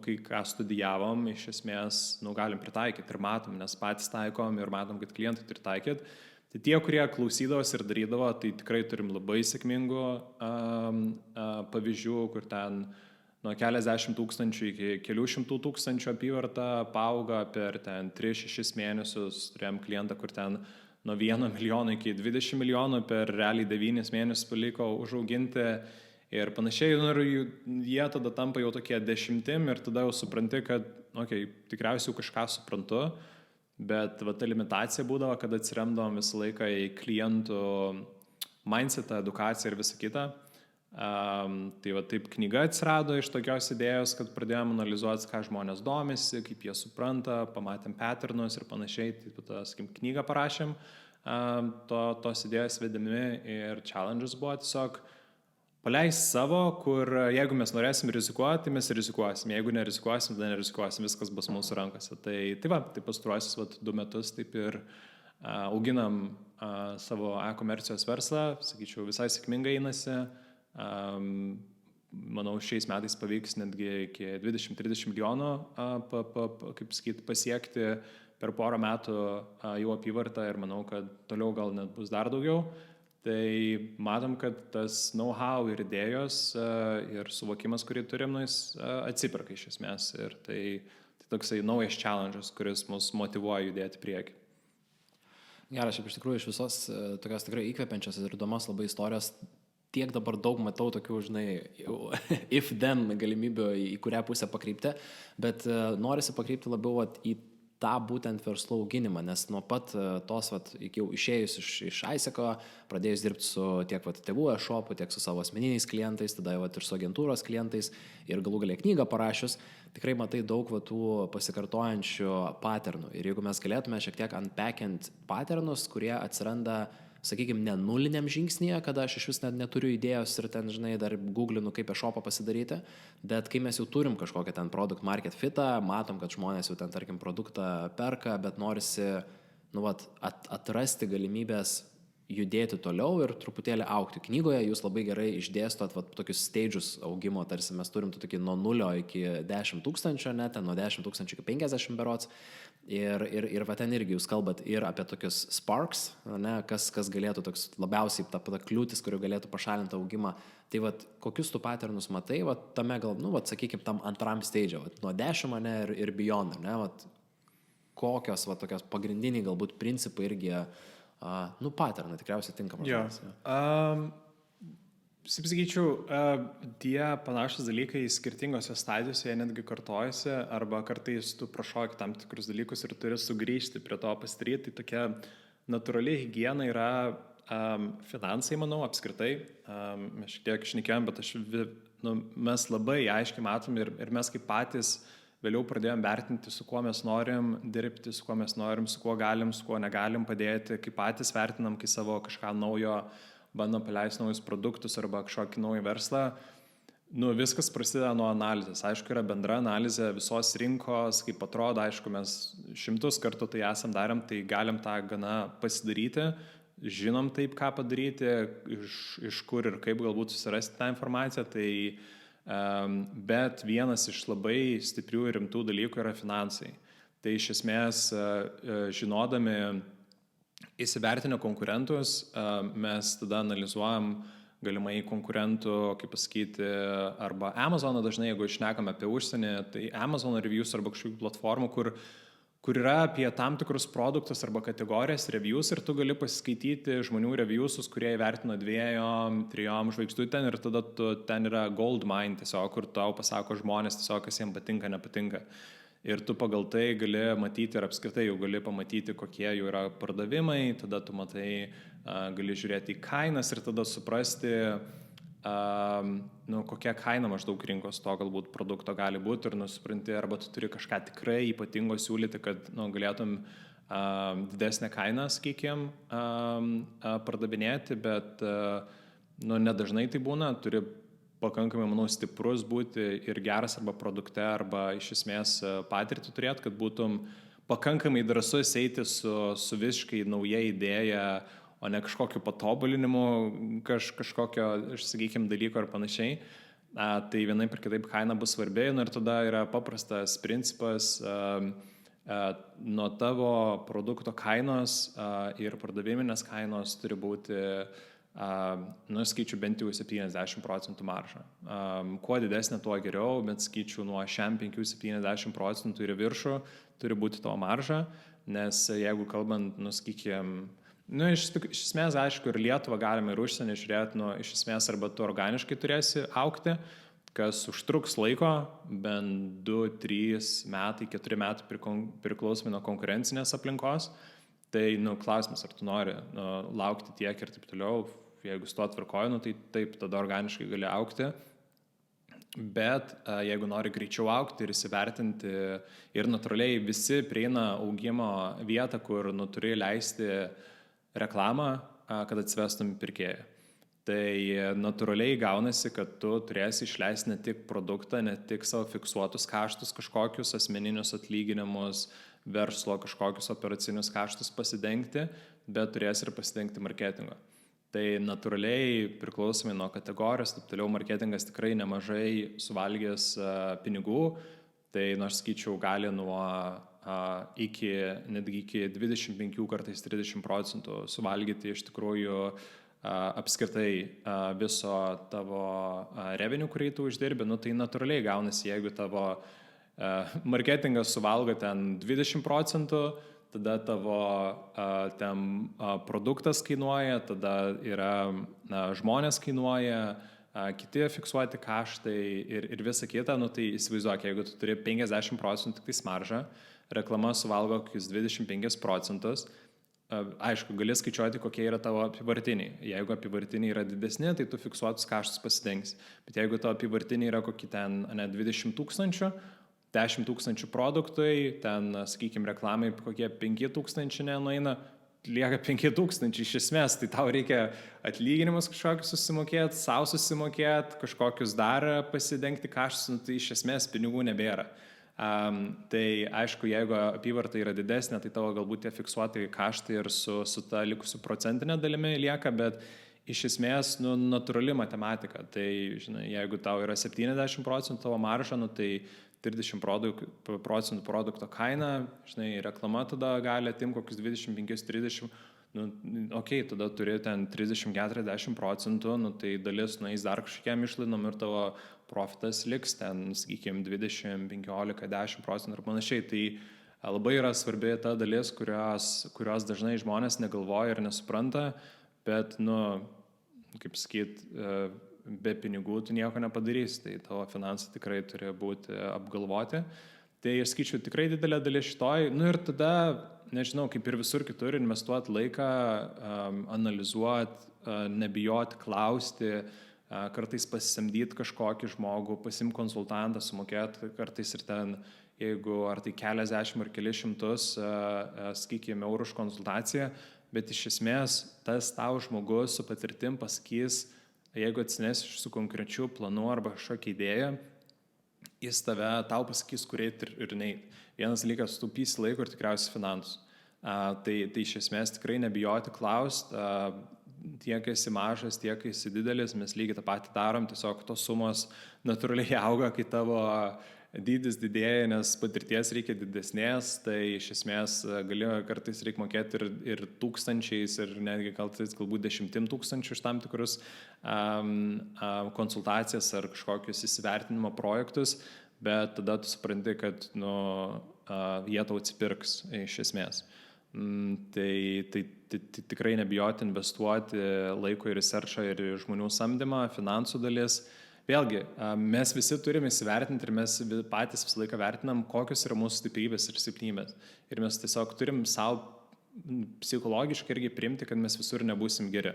kai ką studijavom, iš esmės galim pritaikyti ir matom, nes patys taikom ir matom, kad klientai turi taikyti. Tai tie, kurie klausydavos ir darydavo, tai tikrai turim labai sėkmingų pavyzdžių, kur ten nuo keliasdešimt tūkstančių iki kelių šimtų tūkstančių apyvarta paauga per 3-6 mėnesius. Turėjom klientą, kur ten nuo 1 milijono iki 20 milijonų per realiai 9 mėnesius paliko užauginti ir panašiai. Ir jie tada tampa jau tokie 10 ir tada jau supranti, kad tikriausiai jau kažką suprantu, bet ta limitacija būdavo, kad atsiremdavom visą laiką į klientų mindsetą, edukaciją ir visą kitą. Tai taip knyga atsirado iš tokios idėjos, kad pradėjome analizuoti, ką žmonės domisi, kaip jie supranta, pamatėm patternus ir panašiai, tai knygą parašėm tos idėjos vedami ir challenges buvo tiesiog paleist savo, kur jeigu mes norėsim rizikuoti, tai mes rizikuosim, jeigu nerizikuosim, tada nerizikuosim, viskas bus mūsų rankose. Tai pastaruosius 2 metus taip ir auginam savo e-komercijos verslą, sakyčiau, visai sėkmingai einasi. Manau, šiais metais pavyks netgi iki 20-30 milijonų pasiekti per porą metų jau apyvartą ir manau, kad toliau gal net bus dar daugiau. Tai matom, kad tas know-how ir idėjos ir suvokimas, kurį turim, jis atsiperka iš esmės ir tai toksai naujas challenge'as, kuris mus motyvuoja judėti prieki. Gerai, šiaip iš tikrųjų iš visos tokios tikrai įkvepiančios ir įdomios labai istorijos tiek dabar daug matau tokių, if-then galimybių, į kurią pusę pakreipti, bet norisi pakreipti labiau į tą būtent verslo auginimą, nes nuo pat tos, iki jau išėjus iš ISECO, pradėjus dirbti su tiek tėvų e-shopų, tiek su savo asmeniniais klientais, tada jau ir su agentūros klientais ir galų galia knygą parašius, tikrai matai daug tų pasikartojančių patternų. Ir jeigu mes galėtume šiek tiek unpackint patternus, kurie atsiranda, sakykime, ne nuliniam žingsnyje, kada aš iš vis neturiu idėjos ir ten, dar googlinu, kaip e-shopą pasidaryti, bet kai mes jau turim kažkokią ten product market fitą, matom, kad žmonės jau ten, tarkim, produktą perka, bet norisi, atrasti galimybės judėti toliau ir truputėlį augti. Knygoje jūs labai gerai išdėstot tokius stages augimo, tarsi mes turim tokį nuo 0 iki 10 000, ten nuo 10 000 iki 50 berods. Ir ten irgi jūs kalbat ir apie tokius sparks, kas galėtų toks labiausiai ta kliūtis, kurių galėtų pašalinti augimą. Tai kokius tu patternus matai, tame gal, sakykime, tam antram stage, nuo 10 ir beyond, kokios tokios pagrindiniai galbūt principai irgi, patternai tikriausiai tinkamas. Sakyčiau, tie panašus dalykai skirtingose stadijose, jie netgi kartojasi, arba kartais tu prašoki tam tikrus dalykus ir turi sugrįžti prie to pasidaryti. Tai tokia natūrali higiena yra Finansai, manau, apskritai, mes šiek tiek šnekėjom, bet mes labai aiškiai matom ir mes kaip patys vėliau pradėjom vertinti, su kuo mes norim dirbti, su kuo mes norim, su kuo galim, su kuo negalim padėti, kaip patys vertinam, kai savo kažką naujo bandom paleisti naujus produktus arba kažkokį naują verslą. Viskas prasideda nuo analizės. Aišku, yra bendra analizė visos rinkos, kaip atrodo, aišku, mes 100 kartų tai esam darėm, tai galim tą gana pasidaryti, žinom taip, ką padaryti, iš kur ir kaip galbūt susirasti tą informaciją, bet vienas iš labai stiprių ir rimtų dalykų yra finansai. Tai iš esmės, žinodami, įsivertinę konkurentus, mes tada analizuojam galimai konkurentų, kaip pasakyti, arba Amazoną dažnai, jeigu išnekame apie užsienį, tai Amazon reviews arba kažkokių platformų, kur yra apie tam tikrus produktus arba kategorijas reviews ir tu gali pasiskaityti žmonių reviewsus, kurie įvertino 2-3 žvaigždutėm ir tada ten yra gold mine tiesiog, kur tau pasako žmonės tiesiog, kas jiems patinka, nepatinka. Ir tu pagal tai gali matyti ir apskritai jau gali pamatyti, kokie jų yra pardavimai, tada tu matai, gali žiūrėti į kainas ir tada suprasti, kokia kaina maždaug rinkos to galbūt produkto gali būti ir nusipranti, arba tu turi kažką tikrai ypatingo siūlyti, kad galėtum didesnę kainą, sakykime, pardavinėti, bet nedažnai tai būna, turi pakankamai, manau, stiprus būti ir geras arba produkte, arba iš esmės patirtį turėti, kad būtum pakankamai drąsus eiti su visiškai nauja idėja, o ne kažkokiu patobulinimu, kažkokio, sakykime, dalyko ar panašiai. Tai vienaip ir kitaip kaina bus svarbi, ir tada yra paprastas principas, nuo tavo produkto kainos ir pardaviminės kainos turi būti skaičiu bent jau 70% maržą. Kuo didesnė, tuo geriau, bet skaičiu nuo 5-70% ir viršų turi būti tavo marža, nes jeigu kalbant, sakykime, iš esmės, aišku, ir Lietuvą galime ir užsienį žiūrėti, iš esmės arba tu organiškai turėsi augti, kas užtruks laiko, bent 2-3 metai, 4 metai priklausomai nuo konkurencinės aplinkos. Tai, klausimas, ar tu nori laukti tiek ir taip toliau, jeigu su to tvarkoju, tai taip, tada organiškai gali aukti. Bet jeigu nori greičiau aukti ir įsivertinti, ir natūraliai visi prieina augimo vietą, kur turi leisti reklamą, kad atsivestum pirkėją. Tai natūraliai gaunasi, kad tu turėsi išleisti ne tik produktą, ne tik savo fiksuotus kaštus, kažkokius asmeninius atlyginimus, verslo kažkokius operacinius kaštus pasidengti, bet turės ir pasidengti marketingo. Tai natūraliai priklausomai nuo kategorijos, taip toliau marketingas tikrai nemažai suvalgęs pinigų, tai nors skaičiau gali netgi iki 25, kartais 30% suvalgyti iš tikrųjų apskritai viso tavo revenue, kurį tu uždirbi, tai natūraliai gaunasi, jeigu tavo marketingas suvalgo ten 20%, tada tavo produktas kainuoja, tada yra žmonės kainuoja, kiti fiksuoti kaštai ir visa kita, tai įsivaizduok, jeigu tu turi 50% tik tais maržą, reklama suvalgo kokius 25%, aišku, gali skaičiuoti, kokie yra tavo apivartiniai. Jeigu apivartiniai yra didesni, tai tu fiksuotus kaštus pasidengs. Bet jeigu tavo apivartiniai yra kokie ten 20 000, 10 000 produktui, ten, sakykime, reklamai kokie 5 000 nenueina, lieka 5 000 iš esmės, tai tau reikia atlyginimus kažkokius susimokėti, savo susimokėti, kažkokius dar pasidengti kaštus, tai iš esmės pinigų nebėra. Tai aišku, jeigu apyvarta yra didesnė, tai tavo galbūt tie fiksuotai kaštai ir su ta likusiu procentinė dalimi lieka, bet iš esmės, natūrali matematika. Tai, žinai, jeigu tau yra 70% tavo marža, tai 30% produkto kaina, žinai, reklama tada gali atimti kokius 25-30%, tada turi ten 30-40%, tai dalis nueis dar kažkokiam išlaidom ir tavo profitas liks ten, sakykime, 20-15-10% ir panašiai. Tai labai yra svarbi ta dalis, kurios dažnai žmonės negalvoja ir nesupranta, bet, kaip sakyt, be pinigų tu nieko nepadarysi, tai tavo finansai tikrai turi būti apgalvoti. Tai aš skaičiu tikrai didelę dalį šitoj, ir tada nežinau, kaip ir visur kitur, investuoti laiką, analizuoti, nebijoti klausti, kartais pasisamdyti kažkokį žmogų, pasimti konsultantą, sumokėti kartais ir ten, jeigu ar tai keliasdešimt ar keli šimtus, sakykime, eurų už konsultaciją, bet iš esmės tas tau žmogus su patirtim pasakys, jeigu atsinesi su konkrečiu planu arba kažkokia idėja, jis tau pasakys, kur eiti ir neit. Vienas dalykas, sutaupysi laiko ir tikriausiai finansus. Tai iš esmės tikrai nebijoti klausti, tiek esi mažas, tiek esi didelis, mes lygiai tą patį darom, tiesiog tos sumos natūraliai auga, kai tavo dydis didėja, nes patirties reikia didesnės, tai iš esmės kartais reikia mokėti ir tūkstančiais, ir netgi galbūt 10 000 už tam tikrus konsultacijas ar kažkokius įsivertinimo projektus, bet tada tu supranti, kad jie tau atsipirks iš esmės. Tai tikrai nebijoti investuoti laiko į researchą ir į žmonių samdymą, finansų dalis. Vėlgi, mes visi turime įsivertinti ir mes patys visą laiką vertinam, kokios yra mūsų stiprybės ir silpnybės. Ir mes tiesiog turim savo psichologiškai irgi priimti, kad mes visur nebūsim geri.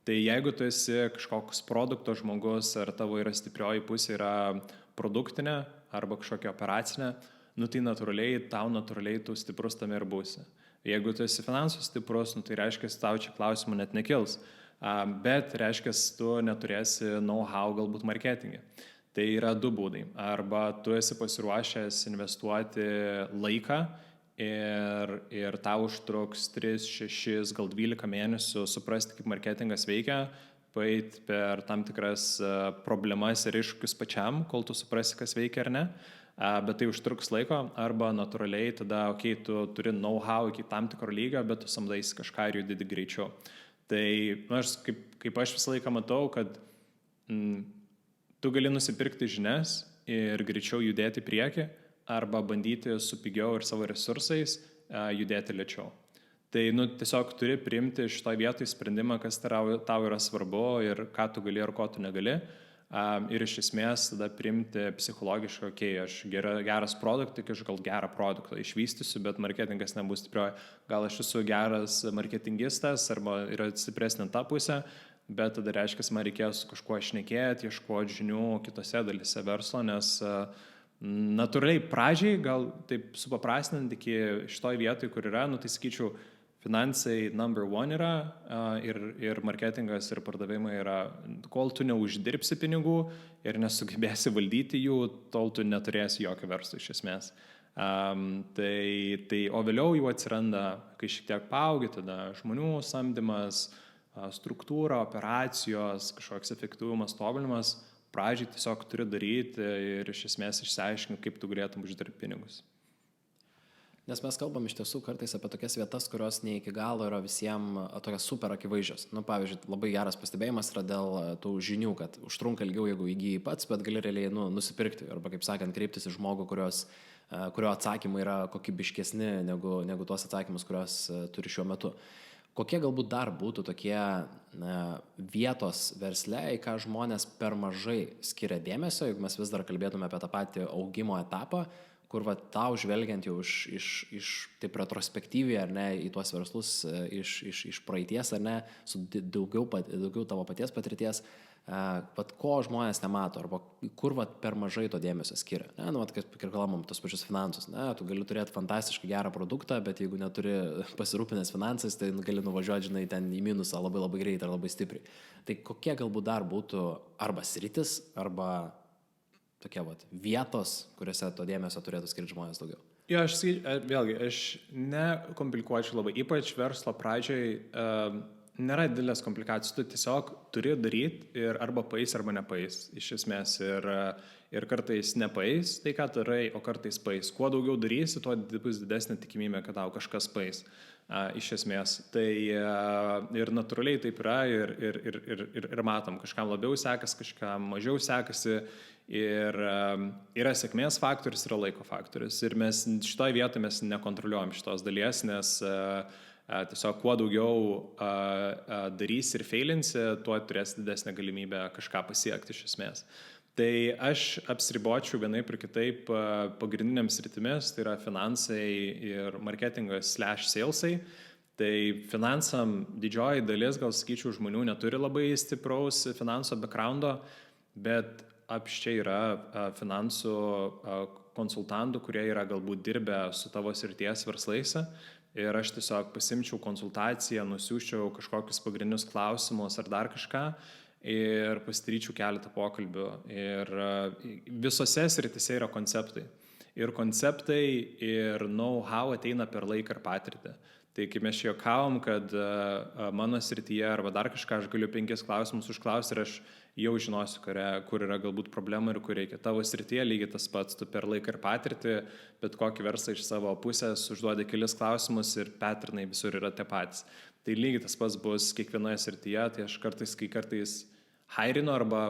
Tai jeigu tu esi kažkoks produkto žmogus ar tavo yra stiprioji pusė yra produktinė arba kažkokia operacinė, tai natūraliai tu stiprus tame ir būsi. Jeigu tu esi finansų stiprus, tai reiškia, tau čia klausimų net nekils. Bet reiškia, tu neturėsi know-how galbūt marketingė. Tai yra du būdai. Arba tu esi pasiruošęs investuoti laiką ir tau užtruks 3, 6, gal 12 mėnesių suprasti, kaip marketingas veikia, paeiti per tam tikras problemas ir iššūkius pačiam, kol tu suprasi, kas veikia ar ne. Bet tai užtruks laiko, arba natūraliai tada, tu turi know-how iki tam tikro lygio, bet tu samdaisi kažką ir judidi greičiau. Tai aš, kaip aš visą laiką matau, kad tu gali nusipirkti žinias ir greičiau judėti į priekį, arba bandyti su pigiau ir savo resursais judėti lėčiau. Tai tiesiog turi priimti šitoj vietoj sprendimą, kas tau yra svarbu ir ką tu gali ir ko tu negali. Ir iš esmės tada priimti psichologiškai, aš geras produktas, aš gal gerą produktą išvystysiu, bet marketingas nebus stiprioji. Gal aš esu geras marketingistas arba yra stipresnė ta pusė, bet tada reiškia, man reikės kažkuo šnekėti, ieškoti žinių kitose dalyse verslo, nes natūraliai pradžiai, gal taip supaprastinant iki šitoj vietoj, kur yra, tai sakyčiau, finansai number one yra ir marketingas ir pardavimai yra, kol tu neuždirbsi pinigų ir nesugebėsi valdyti jų, tol tu neturėsi jokio verslo iš esmės. O vėliau jau atsiranda, kai šiek tiek paaugi, tada žmonių samdymas, struktūra, operacijos, kažkoks efektyvumas, tobulinimas, pradžiai tiesiog turi daryti ir iš esmės išsiaiškinti, kaip tu galėtum uždirbti pinigus. Nes mes kalbam iš tiesų kartais apie tokias vietas, kurios ne iki galo yra visiems tokias super akivaizdžios. Pavyzdžiui, labai geras pastebėjimas yra dėl tų žinių, kad užtrunka ilgiau, jeigu įgyji pats, bet gali realiai nusipirkti. Arba, kaip sakant, kreiptis į žmogų, kurio atsakymai yra kokybiškesni negu tuos atsakymus, kuriuos turi šiuo metu. Kokie galbūt dar būtų tokie vietos versle, į ką žmonės per mažai skiria dėmesio, jeigu mes vis dar kalbėtume apie tą patį augimo etapą, kur tau žvelgiant jau iš taip retrospektyviai, ar ne, į tuos verslus iš praeities, ar ne, su daugiau tavo paties patirties, ko žmonės nemato, arba kur per mažai to dėmesio skiria. Kaip ir kalbam, tos pačius finansus. Tu gali turėti fantastiškai gerą produktą, bet jeigu neturi pasirūpinęs finansais, tai gali nuvažiuoti, ten į minusą labai labai greitai ar labai stipriai. Tai kokie galbūt dar būtų arba sritis, arba tokie vietos, kuriuose to dėmesio turėtų skirti žmonės daugiau? Jo, aš nekomplikuočiau labai, ypač verslo pradžiai nėra didelės komplikacijos, tu tiesiog turi daryti ir arba paeis, arba nepaeis, iš esmės, ir kartais nepaeis tai, ką darai, o kartais paeis. Kuo daugiau darysi, tuo bus didesnė tikimybė, kad tau kažkas paeis, iš esmės. Tai ir natūraliai taip yra ir matom, kažkam labiau sekas, kažkam mažiau sekasi. Ir yra sėkmės faktorius, yra laiko faktorius. Ir mes šitoje vietoje mes nekontroliuojam šitos dalies, nes tiesiog kuo daugiau darysi ir feilinsi, tuo turės didesnę galimybę kažką pasiekti iš esmės. Tai aš apsiribočiau vienaip ir kitaip pagrindiniams sritimis, tai yra finansai ir marketingas/salesai. Tai finansam didžioji dalis, gal sakyčiau, žmonių neturi labai stipraus finansų backgroundo, bet apščiai yra finansų konsultantų, kurie yra galbūt dirbę su tavo srities verslais. Ir aš tiesiog pasimčiau konsultaciją, nusiųsčiau kažkokius pagrindinius klausimus ar dar kažką ir pasidaryčiau keletą pokalbių. Ir visose sritise yra konceptai. Ir konceptai ir know-how ateina per laiką ir patirtį. Tai kai mes juokavom, kad mano srityje arba dar kažką aš galiu 5 klausimus užklausti ir aš jau žinosiu, kur yra galbūt problema ir kur reikia. Tavo srityje lygiai tas pats, tu per laiką ir patirtį, bet kokį verslą iš savo pusės užduodi kelis klausimus ir patternai visur yra tie patys. Tai lygiai tas pats bus kiekvienoje srityje, tai aš kartais hairinu arba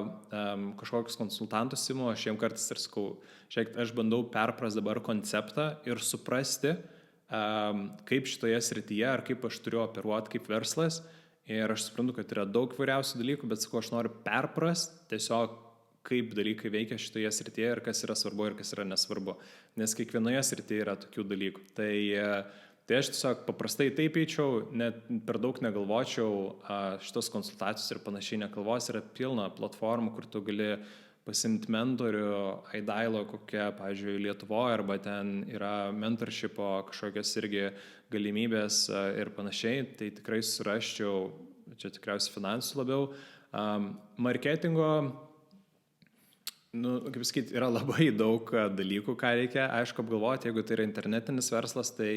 kažkokius konsultantus imu, aš jiem kartais ir sakau, žiūrėk, aš bandau perprast dabar konceptą ir suprasti, kaip šitoje srityje ar kaip aš turiu operuoti kaip verslas. Ir aš suprantu, kad yra daug vairiausių dalykų, bet sakau, aš noriu perprast tiesiog, kaip dalykai veikia šitoje srityje ir kas yra svarbu ir kas yra nesvarbu. Nes kiekvienoje srityje yra tokių dalykų. Tai aš tiesiog paprastai taip eičiau, net per daug negalvočiau šitos konsultacijos ir panašiai nekalvos. Yra pilna platformų, kur tu gali pasimti mentorių, Aidailo kokia, pavyzdžiui, Lietuvoje, arba ten yra mentorshipo kažkokios irgi galimybės ir panašiai, tai tikrai surasčiau, čia tikriausiai finansų labiau. Marketingo, kaip sakyti, yra labai daug dalykų, ką reikia, aišku, apgalvoti, jeigu tai yra internetinis verslas, tai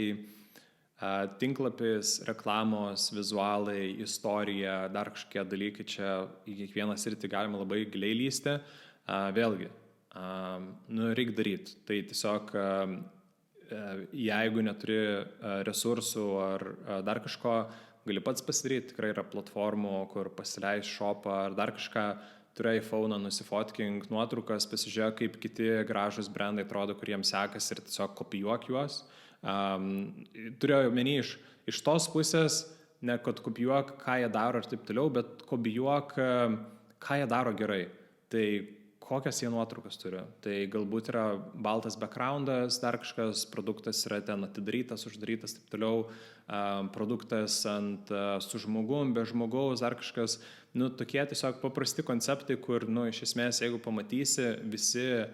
tinklapis, reklamos, vizualai, istorija, dar kažkokie dalykai, čia į kiekvieną sritį galima labai giliai lysti. Vėlgi, reikia daryti. Tai tiesiog, jeigu neturi resursų ar dar kažko, gali pats pasidaryti. Tikrai yra platformų, kur pasileis shopą ar dar kažką, turi iPhone'ą, nusifotkink nuotraukas, pasižiūrėk, kaip kiti gražus brandai atrodo, kuriems sekasi ir tiesiog kopijuok juos. Turėjau omeny iš tos pusės, ne kad kopijuok, ką jie daro ir taip toliau, bet kopijuok, ką jie daro gerai. Tai kokias jie nuotraukas turi. Tai galbūt yra baltas backgroundas, dar kažkas, produktas yra ten atidarytas, uždarytas, taip toliau, produktas su žmogum, be žmogaus, dar kažkas. Tokie tiesiog paprasti konceptai, kur, iš esmės, jeigu pamatysi, visi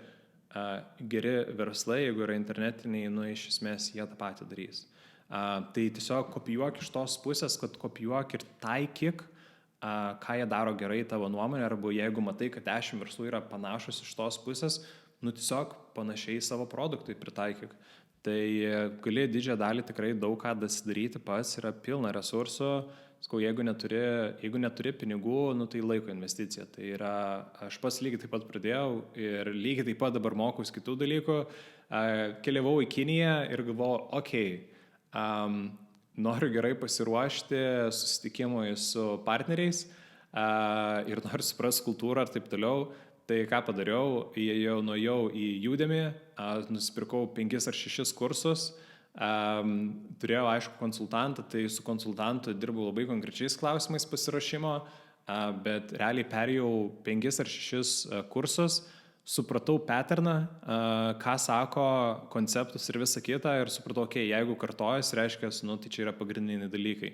geri verslai, jeigu yra internetiniai, iš esmės, jie tą patį darys. Tai tiesiog kopijuok iš tos pusės, kad kopijuok ir taikyk, ką jie daro gerai tavo nuomonė, arba jeigu matai, kad 10 verslų yra panašus iš tos pusės, tiesiog panašiai savo produktui pritaikyk. Tai gali didžiąją dalį tikrai daug ką dasidaryti pats, yra pilna resursų. Skau, jeigu neturi pinigų, tai laiko investicija. Tai yra, aš pats lygiai taip pat pradėjau ir lygiai taip pat dabar mokaus kitų dalykų. Keliavau į Kiniją ir galvojau, noriu gerai pasiruošti susitikimui su partneriais ir noriu suprasti kultūrą ir taip toliau. Tai ką padariau, nuėjau į Udemy, nusipirkau 5 ar 6 kursus, turėjau aišku konsultantą, tai su konsultantu dirbau labai konkrečiais klausimais pasiruošimo, bet realiai perėjau 5 ar 6 kursus, supratau patterną, ką sako konceptus ir visą kitą ir supratau, jeigu kartojas, reiškia, tai čia yra pagrindiniai dalykai.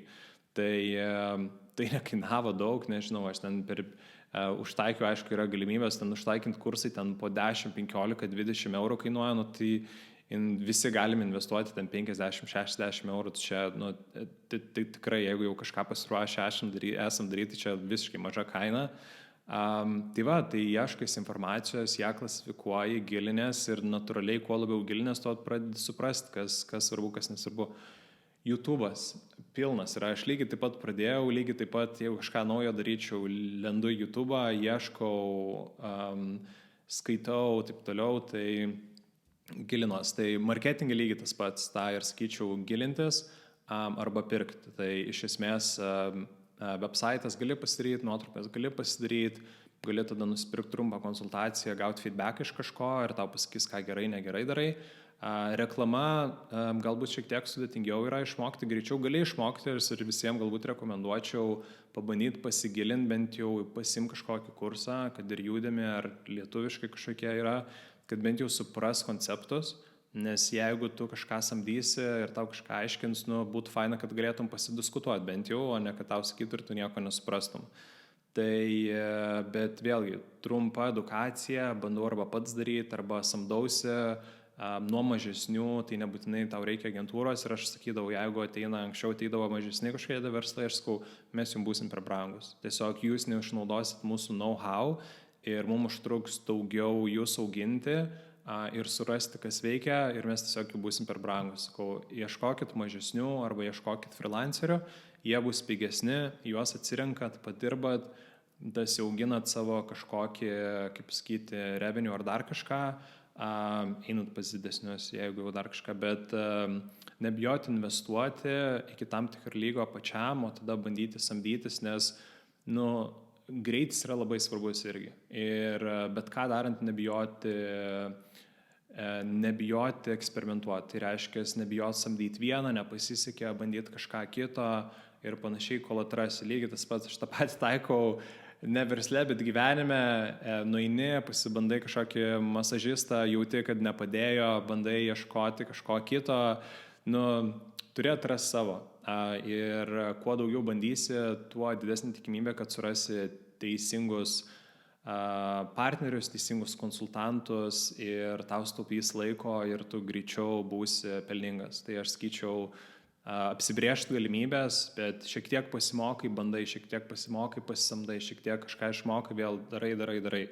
Tai nekainavo daug, nežinau, aš ten užtaikiau, aišku, yra galimybės ten užtaikinti kursai, ten po 10, 15, 20 eurų kainuoja, tai visi galim investuoti ten 50, 60 eurų, čia, tai tikrai, jeigu jau kažką pasiruošę esam daryti, čia visiškai maža kaina. Tai ieškais informacijos, ją klasifikuoji, gilinės ir natūraliai, kuo labiau gilinės, to pradedi suprasti, kas svarbu, kas nesvarbu. YouTube'as pilnas ir aš lygiai taip pat pradėjau, lygiai taip pat, jeigu kažką naujo daryčiau, lendu į YouTube'ą, ieškau, skaitau, taip toliau, tai gilinos. Tai marketingai lygiai tas pats, tą ir sakyčiau gilintis arba pirkti. Tai iš esmės website'as gali pasidaryti, nuotraukas gali pasidaryti, gali tada nusipirkti trumpą konsultaciją, gauti feedback iš kažko ir tau pasakys, ką gerai, negerai darai. Reklama galbūt šiek tiek sudėtingiau yra išmokti, greičiau gali išmokti ir visiems galbūt rekomenduočiau pabandyti pasigilinti, bent jau pasim kažkokį kursą, kad ir Udemy ar lietuviškai kažkokie yra, kad bent jau supras konceptus, nes jeigu tu kažką samdysi ir tau kažką aiškins, būtų faina, kad galėtum pasidiskutuoti bent jau, o ne kad tau sakytų ir tu nieko nesuprastum. Tai, bet vėlgi, trumpa edukacija, bandau arba pats daryti, arba samdausi nuo mažesnių, tai nebūtinai tau reikia agentūros ir aš sakydavau, jeigu anksčiau ateidavo mažesni kažkokie verslai, aš sakau, mes jums būsim per brangus. Tiesiog jūs neišnaudosit mūsų know-how ir mums užtruks daugiau jūs auginti ir surasti, kas veikia ir mes tiesiog jau būsim per brangus. Sakau, ieškokit mažesnių arba ieškokit freelancerių, jie bus pigesni, juos atsirenkat, padirbat, auginat savo kažkokį, kaip sakyti, revenue ar dar kažką, einat pas didesnius, jeigu jau dar kažką, bet nebijoti investuoti iki tam tikrą lygio pačiam, o tada bandyti samdytis, nes greitis yra labai svarbus irgi. Ir bet ką darant nebijoti eksperimentuoti. Tai reiškia, nebijoti samdyti vieną, nepasisekė, bandyti kažką kito ir panašiai, kol atrasi. Lygiai tas pats, aš tą patį taikau ne versle, bet gyvenime, nueini, pasibandai kažkokį masažistą, jauti, kad nepadėjo, bandai ieškoti kažko kito, turi atrasti savo. Ir kuo daugiau bandysi, tuo didesnė tikimybė, kad surasi teisingus partnerius, teisingus konsultantus ir tau sutaupys laiko ir tu greičiau būsi pelningas. Tai aš sakyčiau, apsibrėžti galimybės, bet šiek tiek pasimokai, bandai, šiek tiek pasimokai, pasisamdai, šiek tiek kažką išmokai, vėl darai.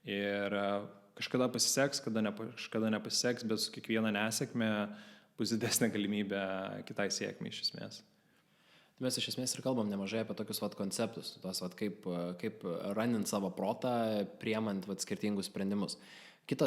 Ir kažkada pasiseks, kažkada nepasiseks, bet su kiekviena nesėkme bus didesnė galimybė kitai sėkmei iš esmės. Mes iš esmės ir kalbam nemažai apie tokius konceptus, kaip ranint savo protą, priemant skirtingus sprendimus. Kita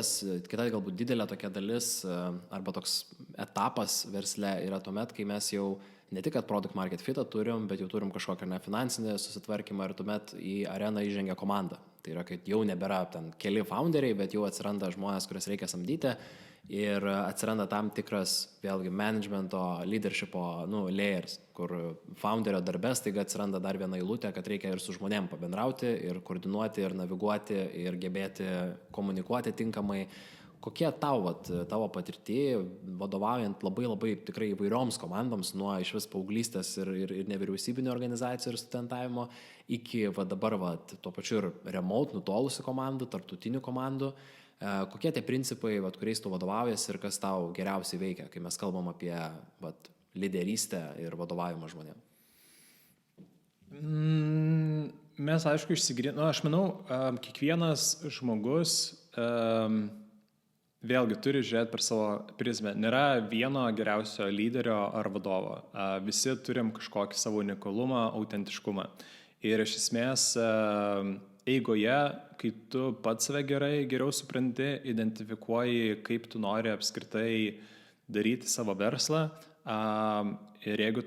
galbūt didelė tokia dalis arba toks etapas versle yra tuomet, kai mes jau ne tik, kad product market fitą turim, bet jau turim kažkokią nefinansinį susitvarkymą ir tuomet į areną įžengia komanda. Tai yra, kad jau nebėra ten keli founderiai, bet jau atsiranda žmonės, kurias reikia samdyti ir atsiranda tam tikras, vėlgi, managemento, leadershipo, layers, kur founderio darbės taiga atsiranda dar viena eilutė, kad reikia ir su žmonėm pabendrauti, ir koordinuoti, ir naviguoti, ir gebėti komunikuoti tinkamai. Kokie tavo patirtį, vadovaujant labai tikrai įvairioms komandoms, nuo išvis paauglystės ir nevyriausybinio organizacijų ir studentavimo, iki dabar tuo pačiu ir remote, nutolusių komandų, tarptautinių komandų, kokie tie principai, kuriais tu vadovaujas ir kas tau geriausiai veikia, kai mes kalbam apie lyderystę ir vadovavimą žmonėms? Mes, aišku, aš manau, kiekvienas žmogus vėlgi turi žiūrėti per savo prizmę. Nėra vieno geriausio lyderio ar vadovo. Visi turim kažkokį savo unikalumą, autentiškumą. Ir iš esmės eigoje, kai tu pats save geriau supranti, identifikuoji, kaip tu nori apskritai daryti savo verslą. Ir jeigu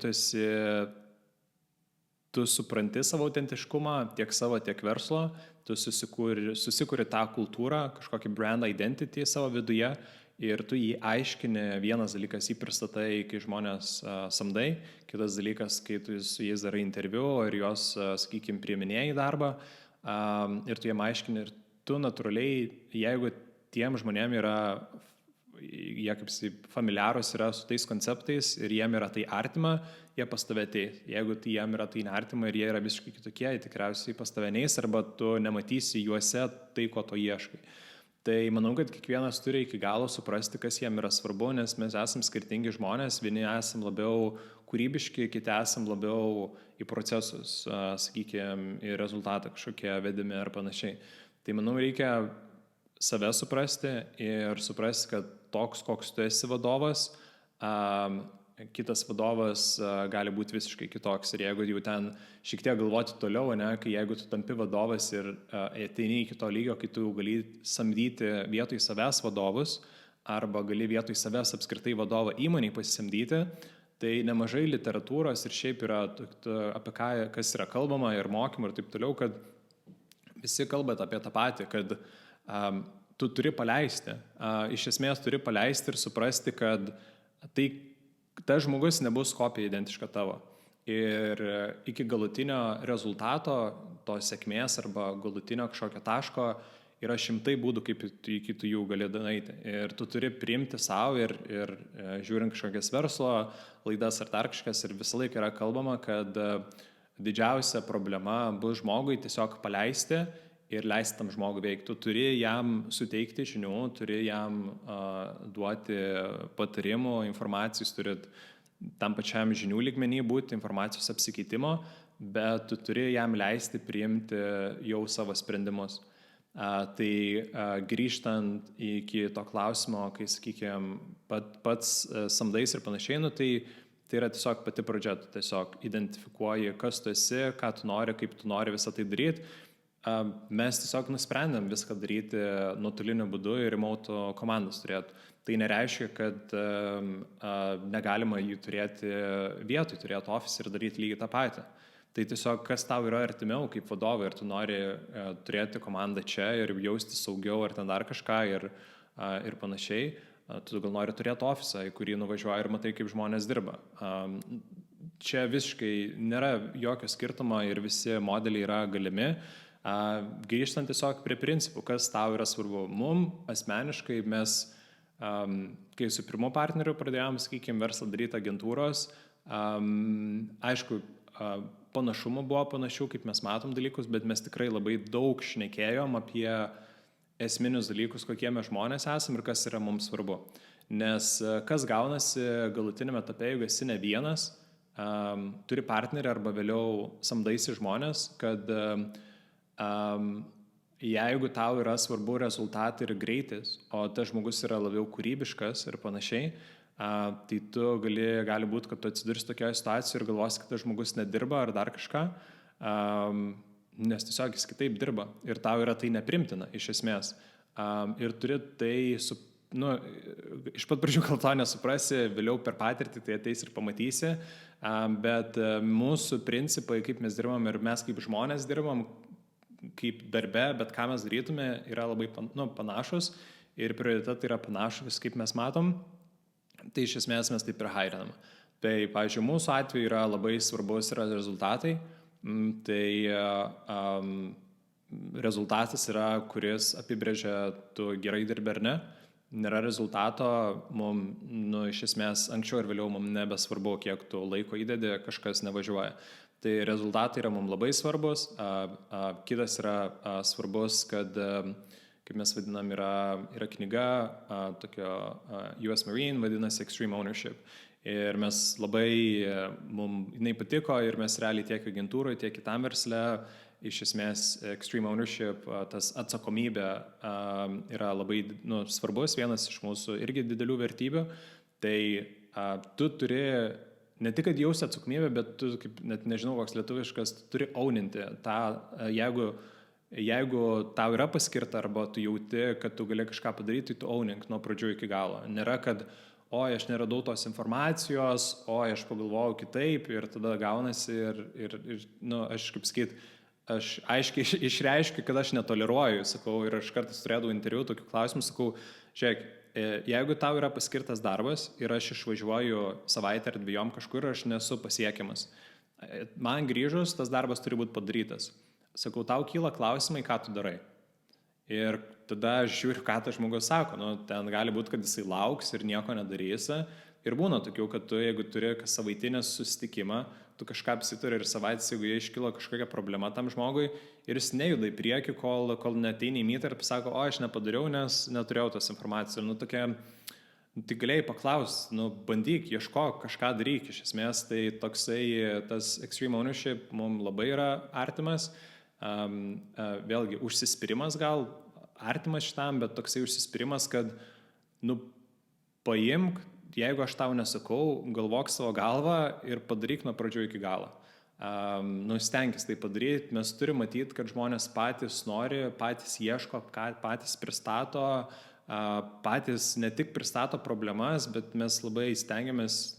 tu supranti savo autentiškumą, tiek savo, tiek verslo, tu susikuri tą kultūrą, kažkokį brand identity savo viduje ir tu jį aiškini. Vienas dalykas jį pristatai, kai žmonės samdai, kitas dalykas, kai tu su jais darai interviu ir juos, sakykime, priiminėjai į darbą ir tu jiem aiškini ir tu natūraliai, jeigu tiem žmonėm yra, jie kaip familiarūs yra su tais konceptais ir jiem yra tai artima, jie pas tave ateis. Jeigu jiem yra tai neartima ir jie yra visiškai kitokie, jie tikriausiai pas tave neis arba tu nematysi juose tai, ko to ieškai. Tai manau, kad kiekvienas turi iki galo suprasti, kas jiem yra svarbu, nes mes esam skirtingi žmonės, vieni esam labiau kūrybiški, kiti esam labiau į procesus, sakykime, į rezultatą kažkokie vedimi ar panašiai. Tai manau, reikia save suprasti ir suprasti, kad toks, koks tu esi vadovas, kitas vadovas gali būti visiškai kitoks. Ir jeigu jau ten šiek tiek galvoti toliau, kai jeigu tu tampi vadovas ir ateini iki to lygio, kai tu gali samdyti vietoj savęs vadovus arba gali vietoj savęs apskritai vadovą įmonei pasisamdyti, tai nemažai literatūros ir šiaip yra apie kas yra kalbama ir mokymų ir taip toliau, kad visi kalbat apie tą patį, kad tu turi paleisti. Iš esmės turi paleisti ir suprasti, kad tas žmogus nebus kopija identiška tavo. Ir iki galutinio rezultato, to sėkmės arba galutinio kažkokio taško yra šimtai būdų, kaip iki tu jų gali nueiti. Ir tu turi priimti savo ir žiūrint kažkokias verslo laidas ar dar kažkas ir visą laiką yra kalbama, kad didžiausia problema bus žmogui tiesiog paleisti ir leisti tam žmogui veikti. Tu turi jam suteikti žinių, turi jam duoti patarimų, informacijos, turi tam pačiam žinių lygmenį būti, informacijos apsikeitimo, bet tu turi jam leisti priimti jau savo sprendimus. Tai grįžtant iki to klausimo, kai, sakykime, pats samdais ir panašiai, tai yra tiesiog pati pradžia, tu tiesiog identifikuoji, kas tu esi, ką tu nori, kaip tu nori visą tai daryti. Mes tiesiog nusprendėm viską daryti nuotoliniu būdu ir remote komandas turėti. Tai nereiškia, kad negalima jų turėti vietoj, turėti office ir daryti lygiai tą patį. Tai tiesiog kas tau yra artimiau kaip vadovai ir tu nori turėti komandą čia ir jausti saugiau ar ten dar kažką ir panašiai. Tu gal nori turėti office, į kurį nuvažiuoji ir matai, kaip žmonės dirba. Čia visiškai nėra jokio skirtumo ir visi modeliai yra galimi. Grįžtant tiesiog prie principų, kas tau yra svarbu. Mum asmeniškai mes, kai su pirmu partneriu pradėjom, sakykime, verslą daryti agentūros, aišku, panašumų buvo panašių, kaip mes matom dalykus, bet mes tikrai labai daug šnekėjom apie esminius dalykus, kokie mes žmonės esam ir kas yra mums svarbu. Nes kas gaunasi galutinėme etape, jeigu esi ne vienas, turi partnerį arba vėliau samdaisi žmonės, kad jeigu tau yra svarbu rezultatai ir greitis, o tas žmogus yra labiau kūrybiškas ir panašiai, tai tu gali būti, kad tu atsidursi tokioje situacijoje ir galvosi, kad tas žmogus nedirba ar dar kažką, nes tiesiog jis kitaip dirba ir tau yra tai neprimtina iš esmės. Ir turi tai, iš pat pradžių gal to nesuprasi, vėliau per patirtį tai ateis ir pamatysi, bet mūsų principai, kaip mes dirbam ir mes kaip žmonės dirbam, kaip darbe, bet ką mes darytume, yra labai panašus ir prioritetai yra panašus, kaip mes matom, tai iš esmės mes taip ir hairinam. Tai, pavyzdžiui, mūsų atveju yra labai svarbus yra rezultatai, tai rezultatas yra, kuris apibrėžia, tu gerai dirbi ar ne. Nėra rezultato, iš esmės anksčiau ir vėliau mums nebesvarbu, kiek tu laiko įdedi, kažkas nevažiuoja. Tai rezultatai yra mums labai svarbus. Kitas yra svarbus, kad, kaip mes vadinam, yra knyga, tokio US Marine, vadinasi Extreme Ownership. Ir mes mums jinai patiko ir mes realiai tiek agentūroje, tiek kitam versle, iš esmės Extreme Ownership, tas atsakomybė yra labai svarbus, vienas iš mūsų irgi didelių vertybių. Tai tu turi ne tik, kad jausi atsakomybę, bet tu, kaip net nežinau, koks lietuviškas, turi owninti tą, jeigu tau yra paskirta arba tu jauti, kad tu gali kažką padaryti, tai tu ownink nuo pradžių iki galo. Nėra, kad aš neradau tos informacijos, aš pagalvojau kitaip ir tada gaunasi ir aš kaip sakyt, aš aiškiai išreiškiu, kad aš netoleruoju, sakau, ir aš kartais turėdavau interviu tokių klausimų, sakau, žiūrėk, jeigu tau yra paskirtas darbas ir aš išvažiuoju savaitę ar dviejom kažkur, aš nesu pasiekiamas. Man grįžus, tas darbas turi būti padarytas. Sakau, tau kyla klausimai, ką tu darai. Ir tada aš žiūriu, ką tas žmogus sako. Ten gali būti, kad jisai lauks ir nieko nedarysi. Ir būna tokių, kad tu, jeigu turi savaitinę susitikimą, tu kažką apsituri ir savaitės, jeigu jie iškilo kažkokia problema tam žmogui ir jis nejuda į priekį, kol neateini į mytą ir pasako, aš nepadariau, nes neturėjau tos informacijos. Ir tai galėjai paklausti, bandyk, ieškok, kažką daryk. Iš esmės, tai toksai, tas Extreme Ownership mums labai yra artimas. Vėlgi, užsispyrimas gal artimas šitam, bet toksai užsispyrimas, kad, paimk, jeigu aš tau nesakau, galvok savo galvą ir padaryk nuo pradžių iki galo. Stenkis tai padaryti, mes turime matyti, kad žmonės patys nori, patys ieško, patys pristato, patys ne tik pristato problemas, bet mes labai stengiamės,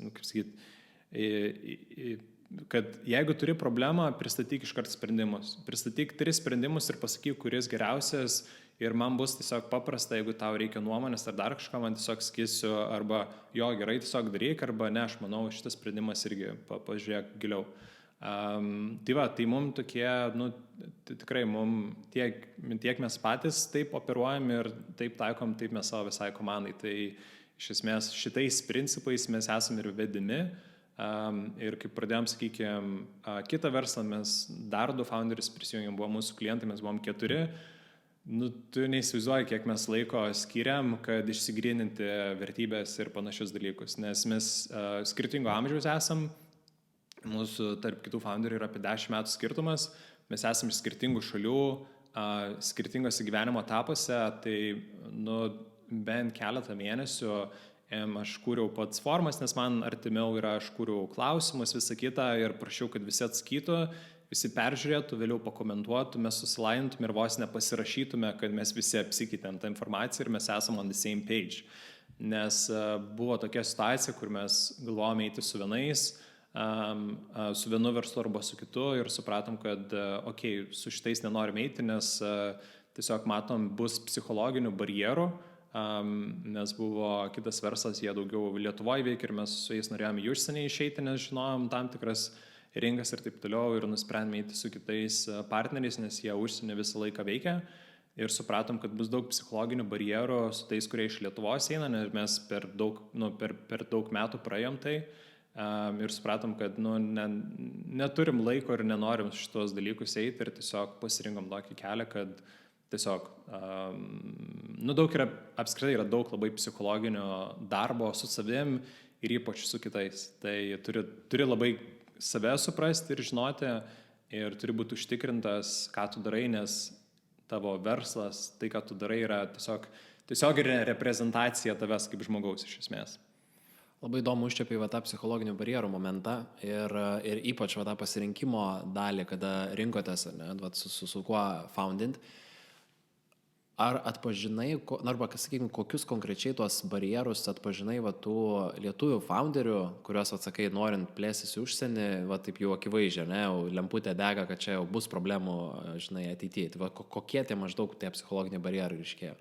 kad jeigu turi problemą, pristatyk iškart sprendimus. Pristatyk 3 sprendimus ir pasakyk, kuris geriausias ir man bus tiesiog paprasta, jeigu tau reikia nuomonės ar dar kažką, man tiesiog skisiu arba jo gerai tiesiog daryk, arba ne, aš manau, šitas sprendimas irgi pažiūrėk giliau. Tai mums tokie, tikrai mums tiek mes patys taip operuojam ir taip taikom, taip mes savo visai komandai. Tai iš esmės šitais principais mes esame ir vedimi. Ir kai pradėjom, sakykime, kitą verslą, mes dar 2 founderius prisijungėm, buvo mūsų klientai, mes buvom 4. Tu neįsivaizduoji, kiek mes laiko skiriam, kad išsigryninti vertybės ir panašius dalykus, nes mes skirtingo amžiaus esam, mūsų tarp kitų founderių yra apie 10 metų skirtumas, mes esam iš skirtingų šalių, skirtingose gyvenimo etapuose, tai bent keletą mėnesių aš kūriau pats formas, nes man artimiau yra, aš kūriau klausimus, visą kitą ir prašiau, kad visi atsakytų, visi peržiūrėtų, vėliau pakomentuotų, mes susilainintume ir vos nepasirašytume, kad mes visi apsikeitėm tą informaciją ir mes esam on the same page. Nes buvo tokia situacija, kur mes galvojame eiti su vienais, su vienu verslu arba su kitu ir supratom, kad su šitais nenorime eiti, nes tiesiog matom, bus psichologinių barjerų, nes buvo kitas verslas, jie daugiau Lietuvoje veikia ir mes su jais norėjome į užsienį išeiti, nes žinojom tam tikras rinkas ir taip toliau ir nusprendėme eiti su kitais partneriais, nes jie užsienį visą laiką veikia ir supratom, kad bus daug psichologinių barjerų su tais, kurie iš Lietuvos eina, nes mes per daug metų praėjom tai ir supratom, kad neturim laiko ir nenorim šitos dalykus eiti ir tiesiog pasirinkom tokį kelią, kad tiesiog apskritai yra daug labai psichologinio darbo su savim ir ypač su kitais. Tai turi labai save suprasti ir žinoti ir turi būti užtikrintas, ką tu darai, nes tavo verslas, tai, ką tu darai, yra tiesiog ir reprezentacija tavęs kaip žmogaus iš esmės. Labai įdomu užčiapiai tą psichologinių barjerų momentą ir ypač tą pasirinkimo dalį, kada rinkotės, su kuo foundint. Ar atpažinai, arba, sakykime, kokius konkrečiai tuos barjerus atpažinai tų lietuvių founderių, kuriuos, atsakai, norint plėstis į užsienį, taip jau akivaizdžiai, lemputė dega, kad čia jau bus problemų, ateityje. Tai kokie tie maždaug tie psichologiniai barjerai iškėjo?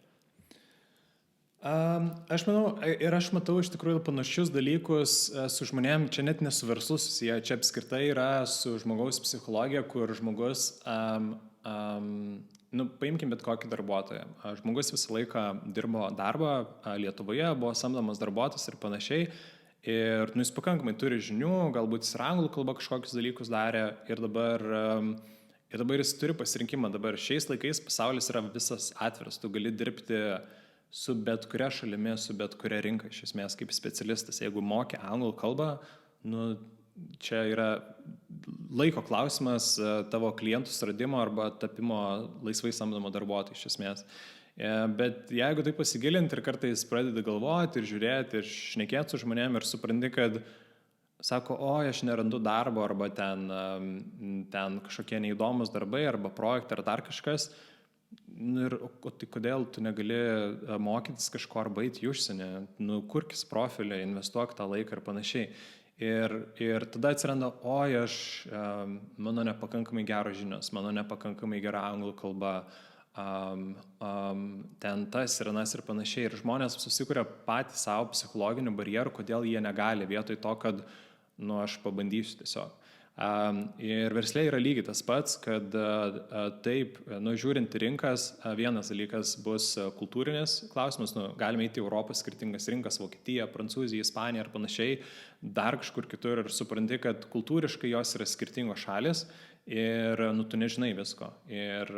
Aš manau, ir aš matau iš tikrųjų panašius dalykus su žmonėm, čia net nesu verslu susiję, čia apskritai yra su žmogaus psichologija, kur žmogus... paimkim bet kokį darbuotoją. Žmogus visą laiką dirbo darbą Lietuvoje, buvo samdomas darbuotojas ir panašiai. Ir jis pakankamai turi žinių, galbūt jis anglų kalba kažkokius dalykus darė ir dabar jis turi pasirinkimą. Dabar šiais laikais pasaulis yra visas atviras. Tu gali dirbti su bet kuria šalimi, su bet kuria rinka iš esmės kaip specialistas. Jeigu moki anglų kalbą, čia yra laiko klausimas tavo klientų suradimo arba tapimo laisvai samdomo darbuotojo iš esmės. Bet jeigu tai pasigilinti ir kartais pradedi galvoti ir žiūrėti ir šnekėti su žmonėm ir supranti, kad sako, aš nerandu darbo arba ten kažkokie neįdomus darbai arba projektai ar dar kažkas, ir tai kodėl tu negali mokytis kažko arba eiti į užsienį, kurkis profilį, investuok tą laiką ir panašiai. Ir tada atsiranda, mano nepakankamai geros žinios, mano nepakankamai gera anglų kalba, ten tas ir anas ir panašiai. Ir žmonės susikuria patys savo psichologinių barjerų, kodėl jie negali vietoj to, kad, aš pabandysiu tiesiog. Ir verslė yra lygiai tas pats, kad taip, žiūrint į rinkas, vienas dalykas bus kultūrinis klausimas, galime eiti į Europos skirtingas rinkas, Vokietija, Prancūzija, Ispanija ar panašiai, dar kažkur kitur ir supranti, kad kultūriškai jos yra skirtingos šalis ir tu nežinai visko. Ir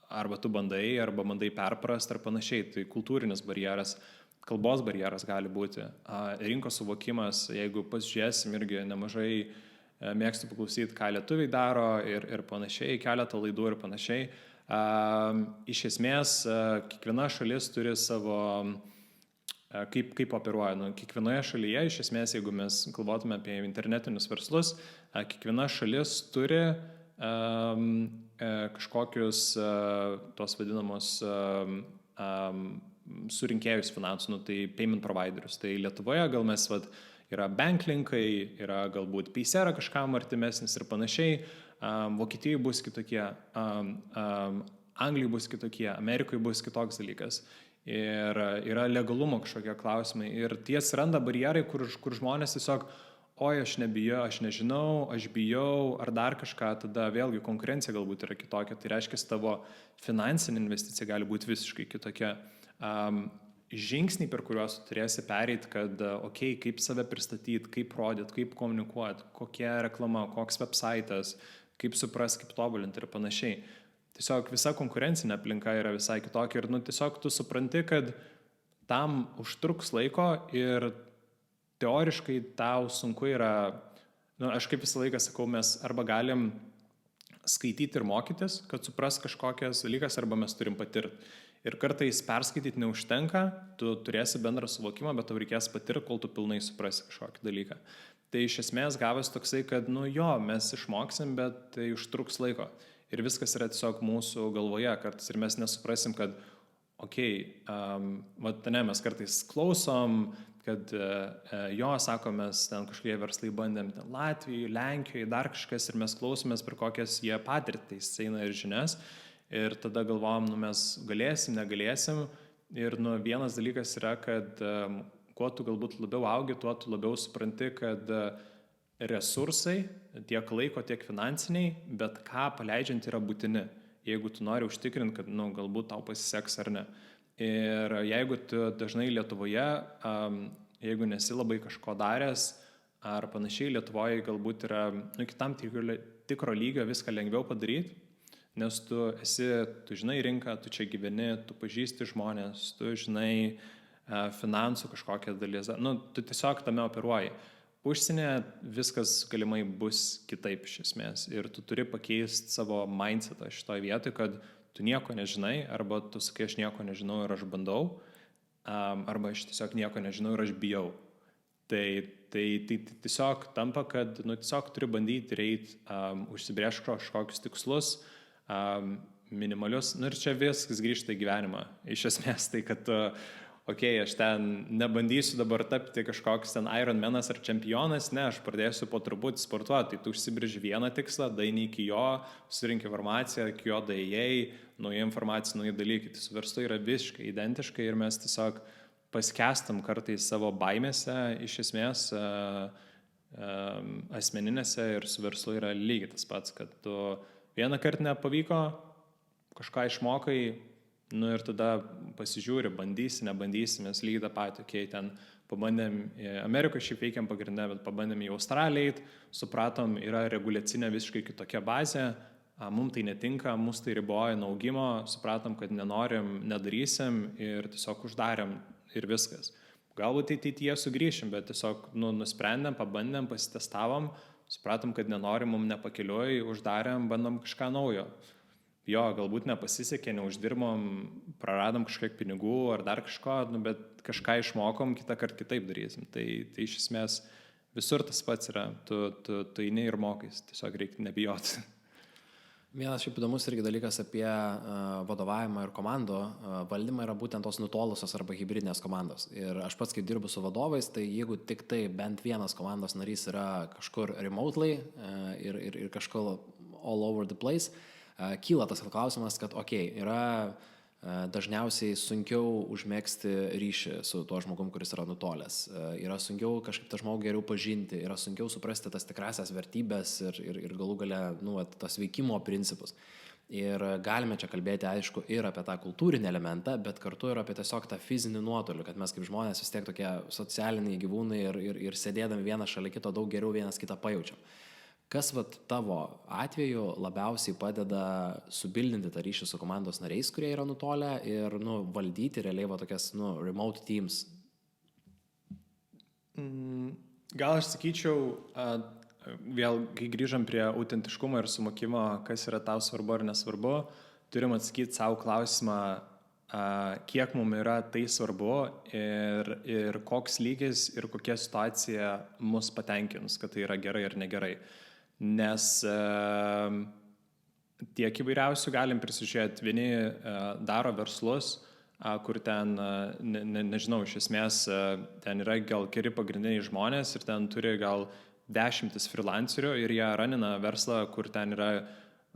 arba tu bandai perprast ar panašiai, tai kultūrinis barjeras. Kalbos barjeras gali būti, rinkos suvokimas, jeigu pasižiūrėsim irgi nemažai mėgstu paklausyti, ką lietuviai daro ir panašiai, keletą laidų ir panašiai. Iš esmės, kiekviena šalis turi savo, kaip operuoja. Kiekvienoje šalyje, iš esmės, jeigu mes galvotume apie internetinius verslus, kiekviena šalis turi kažkokius tos vadinamos surinkėjus finansų, tai payment providerius. Tai Lietuvoje gal mes yra banklinkai, yra galbūt Paysera kažkam artimesnis ir panašiai. Vokietijoje bus kitokie. Anglijai bus kitokie, Amerikoje bus kitoks dalykas. Ir yra legalumo kažkokie klausimai. Ir tie atsiranda barjerai, kur žmonės tiesiog, oi, aš nebijau, aš nežinau, aš bijau, ar dar kažką, tada vėlgi konkurencija galbūt yra kitokia. Tai reiškia, tavo finansinė investicija gali būti visiškai kitokia. Žingsniai, per kuriuos turėsi pereiti, kad, kaip save pristatyti, kaip rodyti, kaip komunikuoti, kokia reklama, koks websaitas, kaip supras, kaip tobulinti ir panašiai. Tiesiog visa konkurencinė aplinka yra visai kitokia ir tiesiog tu supranti, kad tam užtruks laiko ir teoriškai tau sunku yra, aš kaip visą laiką sakau, mes arba galim skaityti ir mokytis, kad supras kažkokias dalykas, arba mes turim patirti. Ir kartais perskaityti neužtenka, tu turėsi bendrą suvokimą, bet tau reikės patirti, kol tu pilnai suprasi kažkokį dalyką. Tai iš esmės gavęs toksai, kad mes išmoksim, bet tai užtruks laiko. Ir viskas yra tiesiog mūsų galvoje kartais ir mes nesuprasim, kad mes kartais klausom, kad sako, mes ten kažkokie verslai bandėm Latvijoje, Lenkijoje, dar kažkas ir mes klausomės per kokias jie patirtis eina ir žinias. Ir tada galvojam, mes galėsim, negalėsim. Ir vienas dalykas yra, kad kuo tu galbūt labiau augi, tuo tu labiau supranti, kad resursai, tiek laiko, tiek finansiniai, bet ką paleidžiant yra būtini, jeigu tu nori užtikrinti, kad galbūt tau pasiseks ar ne. Ir jeigu tu dažnai Lietuvoje, jeigu nesi labai kažko daręs, ar panašiai Lietuvoje galbūt yra kitam tikro lygio viską lengviau padaryti, nes tu žinai rinką, tu čia gyveni, tu pažįsti žmonės, tu žinai finansų kažkokią dalis, tu tiesiog tame operuoji. Užsienyje viskas galimai bus kitaip iš esmės ir tu turi pakeisti savo mindsetą šitoje vietoje, kad tu nieko nežinai, arba tu sakai, aš nieko nežinau ir aš bandau, arba aš tiesiog nieko nežinau ir aš bijau. Tai tiesiog tampa, kad tiesiog turi bandyti ir eiti, užsibrėžti kažkokius tikslus, minimalius, ir čia viskas grįžta į gyvenimą. Iš esmės tai, kad aš ten nebandysiu dabar tapti kažkoks ten Ironmanas ar čempionas, ne, aš pradėsiu po truputį sportuoti, tai tu užsibrėži vieną tikslą, daeini iki jo, surinki informaciją, iki jo daėjai, nauja informacija, nauji dalykai, tai su verslu yra visiškai identiškai ir mes tiesiog paskestam kartais savo baimėse, iš esmės asmeninėse ir su verslu yra lygiai tas pats, kad tu vieną kartą nepavyko, kažką išmokai, ir tada pasižiūri, bandysi, nebandysi, mes lygiai tą patį, ten pabandėm, Amerikoje šiaip veikiam pagrindę, bet pabandėm į Australiją eit, supratom, yra reguliacinė visiškai kitokia bazė, mums tai netinka, mus tai riboja nuo augimo, supratom, kad nenorim, nedarysim ir tiesiog uždarėm ir viskas. Galbūt ateityje sugrįšim, bet tiesiog nusprendėm, pabandėm, pasitestavom, supratom, kad nenorim, mums nepakeliuoj, uždarėm, bandom kažką naujo. Jo, galbūt nepasisekė, neuždirbom, praradom kažkiek pinigų ar dar kažko, bet kažką išmokom, kitą kartą kitaip darysim. Tai iš esmės visur tas pats yra, tu eini ir mokais, tiesiog reikia nebijoti. Vienas šiaip įdomus irgi dalykas apie vadovavimą ir komandų valdymą yra būtent tos nutolusios arba hibridinės komandos. Ir aš pats, kai dirbu su vadovais, tai jeigu tik tai bent vienas komandos narys yra kažkur remotely ir kažkur all over the place, kyla tas klausimas, kad yra dažniausiai sunkiau užmegzti ryšį su tuo žmogum, kuris yra nutolęs. Yra sunkiau kažkaip tą žmogų geriau pažinti, yra sunkiau suprasti tas tikrasias vertybės ir galų gale tas veikimo principus. Ir galime čia kalbėti, aišku, ir apie tą kultūrinį elementą, bet kartu ir apie tiesiog tą fizinį nuotolį, kad mes kaip žmonės vis tiek tokie socialiniai gyvūnai ir sėdėdami vienas šalia kito daug geriau vienas kitą pajaučiam. Kas tavo atveju labiausiai padeda subildinti tą ryšį su komandos nariais, kurie yra nutolę ir valdyti realiai tokias remote teams? Gal aš sakyčiau, vėl, kai grįžam prie autentiškumo ir sumokimo, kas yra tau svarbu ar nesvarbu, turim atsakyti savo klausimą, kiek mums yra tai svarbu ir koks lygis ir kokia situacija mus patenkins, kad tai yra gerai ar negerai. Nes tiek įvairiausių galim prisižiūrėti, vieni daro verslus, kur ten, nežinau, iš esmės ten yra gal keli pagrindiniai žmonės ir ten turi gal 10 freelancerių ir jie ranina verslą, kur ten yra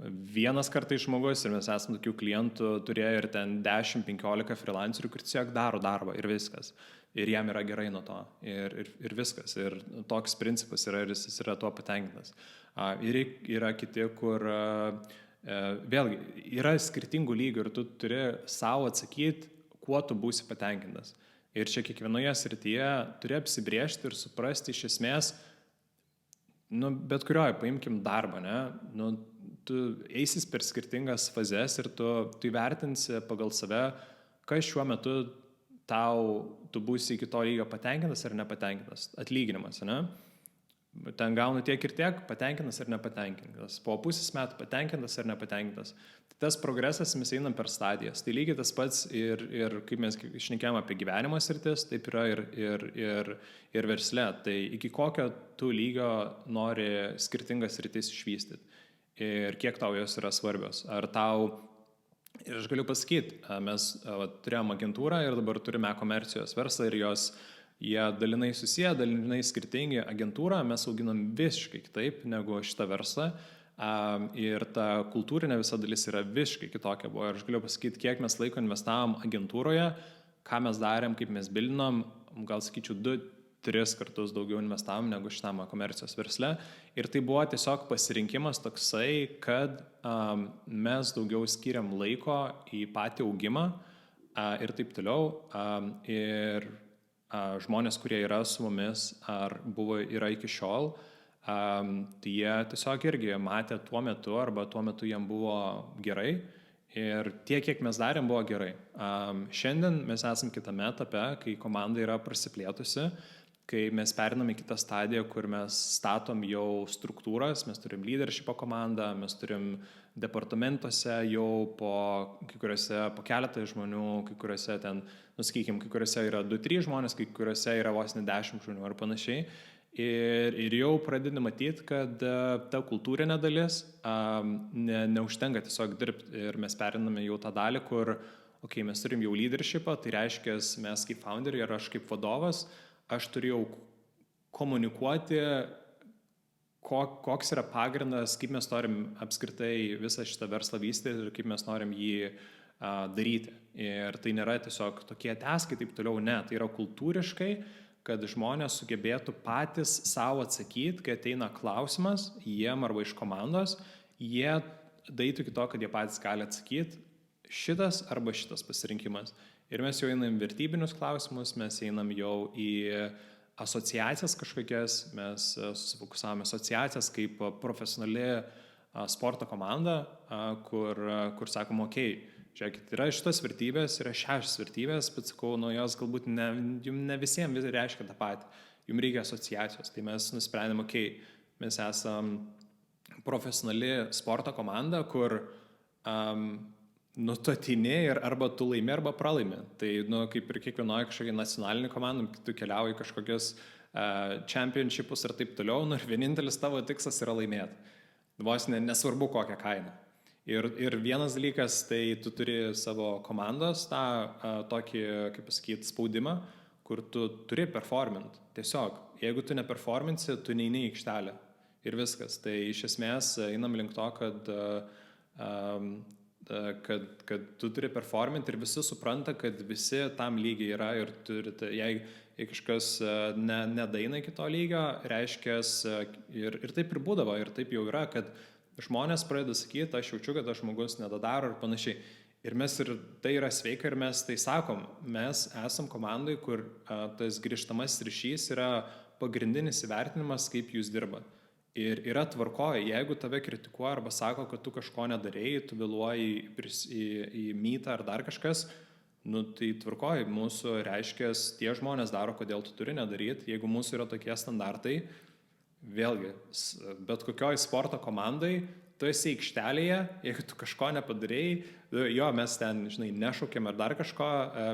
vienas kartais žmogus ir mes esame tokių klientų turėję ir ten 10-15 freelancerių, kur tiesiog daro darbą ir viskas. Ir jam yra gerai nuo to. Ir viskas. Ir toks principas yra ir jis yra tuo patenkintas. Ir yra kiti, kur vėlgi yra skirtingų lygių ir tu turi savo atsakyti, kuo tu būsi patenkintas. Ir čia kiekvienoje srityje turi apsibriežti ir suprasti iš esmės, bet kurioje, paimkim darbą, ne? Tu eisis per skirtingas fazes ir tu įvertinsi pagal save, kas šiuo metu tu būsi iki to lygio patenkintas ar nepatenkintas. Atlyginimas, ne? Ten gaunu tiek ir tiek, patenkintas ar nepatenkintas. Po pusės metų patenkintas ar nepatenkintas. Tas progresas mes einam per stadijas. Tai lygiai tas pats ir kaip mes šnekėjom apie gyvenimo sritis, taip yra ir versle. Tai iki kokio tu lygio nori skirtingas sritis išvystyti ir kiek tau jos yra svarbios. Ir aš galiu pasakyti, mes turėjom agentūrą ir dabar turime komercijos verslą ir jie dalinai susiję, dalinai skirtingi. Agentūrą mes auginam visiškai kitaip negu šitą verslą. Ir ta kultūrinė visa dalis yra visiškai kitokia buvo. Ir aš galiu pasakyti, kiek mes laiko investavom agentūroje, ką mes darėm, kaip mes bildinom, gal sakyčiau 2-3 kartus daugiau investavom negu šitam komercijos versle. Ir tai buvo tiesiog pasirinkimas toksai, kad mes daugiau skiriam laiko į patį augimą ir taip toliau. Ir žmonės, kurie yra su mumis ar yra iki šiol, tai jie tiesiog irgi matė tuo metu arba tuo metu jiem buvo gerai ir tiek, kiek mes darėm, buvo gerai. Šiandien mes esam kitame etape, kai komanda yra prasiplėtusi, kai mes periname į kitą stadiją, kur mes statom jau struktūras, mes turim leadershipo komandą, mes turim departamentuose jau po keletą žmonių, kai kuriuose ten, kai kuriuose yra 2-3 žmonės, kai kuriuose yra vos ne 10 žmonių ar panašiai. Ir jau pradedi matyti, kad ta kultūrinė dalis neužtenka tiesiog dirbti ir mes periname jau tą dalį, kur mes turim jau leadershipą, tai reiškia, mes kaip founderiai ir aš kaip vadovas, aš turėjau komunikuoti, koks yra pagrindas, kaip mes norim apskritai visą šitą verslą vystyti ir kaip mes norim jį daryti. Ir tai nėra tiesiog tokie taskai, taip toliau, ne, tai yra kultūriškai, kad žmonės sugebėtų patys savo atsakyti, kai ateina klausimas jiem arba iš komandos, jie darytų iki to, kad jie patys gali atsakyti šitas arba šitas pasirinkimas. Ir mes jau einam vertybinius klausimus, mes einam jau į asociacijas kažkokias, mes susifokusavome asociacijas kaip profesionali sporto komanda, kur sakom, žiūrėkit, yra šitas vertybės, yra 6 vertybės, bet sakau, jos galbūt jums ne visiems reiškia tą patį, jums reikia asociacijos. Tai mes nusprendėm, mes esam profesionali sporto komanda, kur tu atini ir arba tu laimi, arba pralaimi. Tai kaip ir kiekvienoje kažkokia nacionalinė komanda, tu keliauji kažkokius championshipus ir taip toliau, ir vienintelis tavo tikslas yra laimėti. Vos nesvarbu kokią kainą. Ir vienas dalykas, tai tu turi savo komandos tą tokį, kaip pasakyti, spaudimą, kur tu turi performint. Tiesiog, jeigu tu neperforminsi, tu neini į aikštelę. Ir viskas. Tai iš esmės einam link to, kad tu turi performinti ir visi supranta, kad visi tam lygiai yra ir jei kažkas nedaina iki to lygio, reiškia, ir taip ir būdavo, ir taip jau yra, kad žmonės pradeda sakyti, aš jaučiu, kad aš žmogus nedadaro ir panašiai. Ir tai yra sveika ir mes tai sakom. Mes esam komandai, kur tas grįžtamasis ryšys yra pagrindinis įvertinimas, kaip jūs dirbat. Ir yra tvarkoje, jeigu tave kritikuoja arba sako, kad tu kažko nedarėjai, tu vėluoji į mytą ar dar kažkas, tai tvarkoje, mūsų reiškia, tie žmonės daro, kodėl tu turi nedaryti. Jeigu mūsų yra tokie standartai, vėlgi, bet kokioj sporto komandai, tu esi aikštelėje, jeigu tu kažko nepadarėjai, mes ten, nešaukiam ar dar kažko,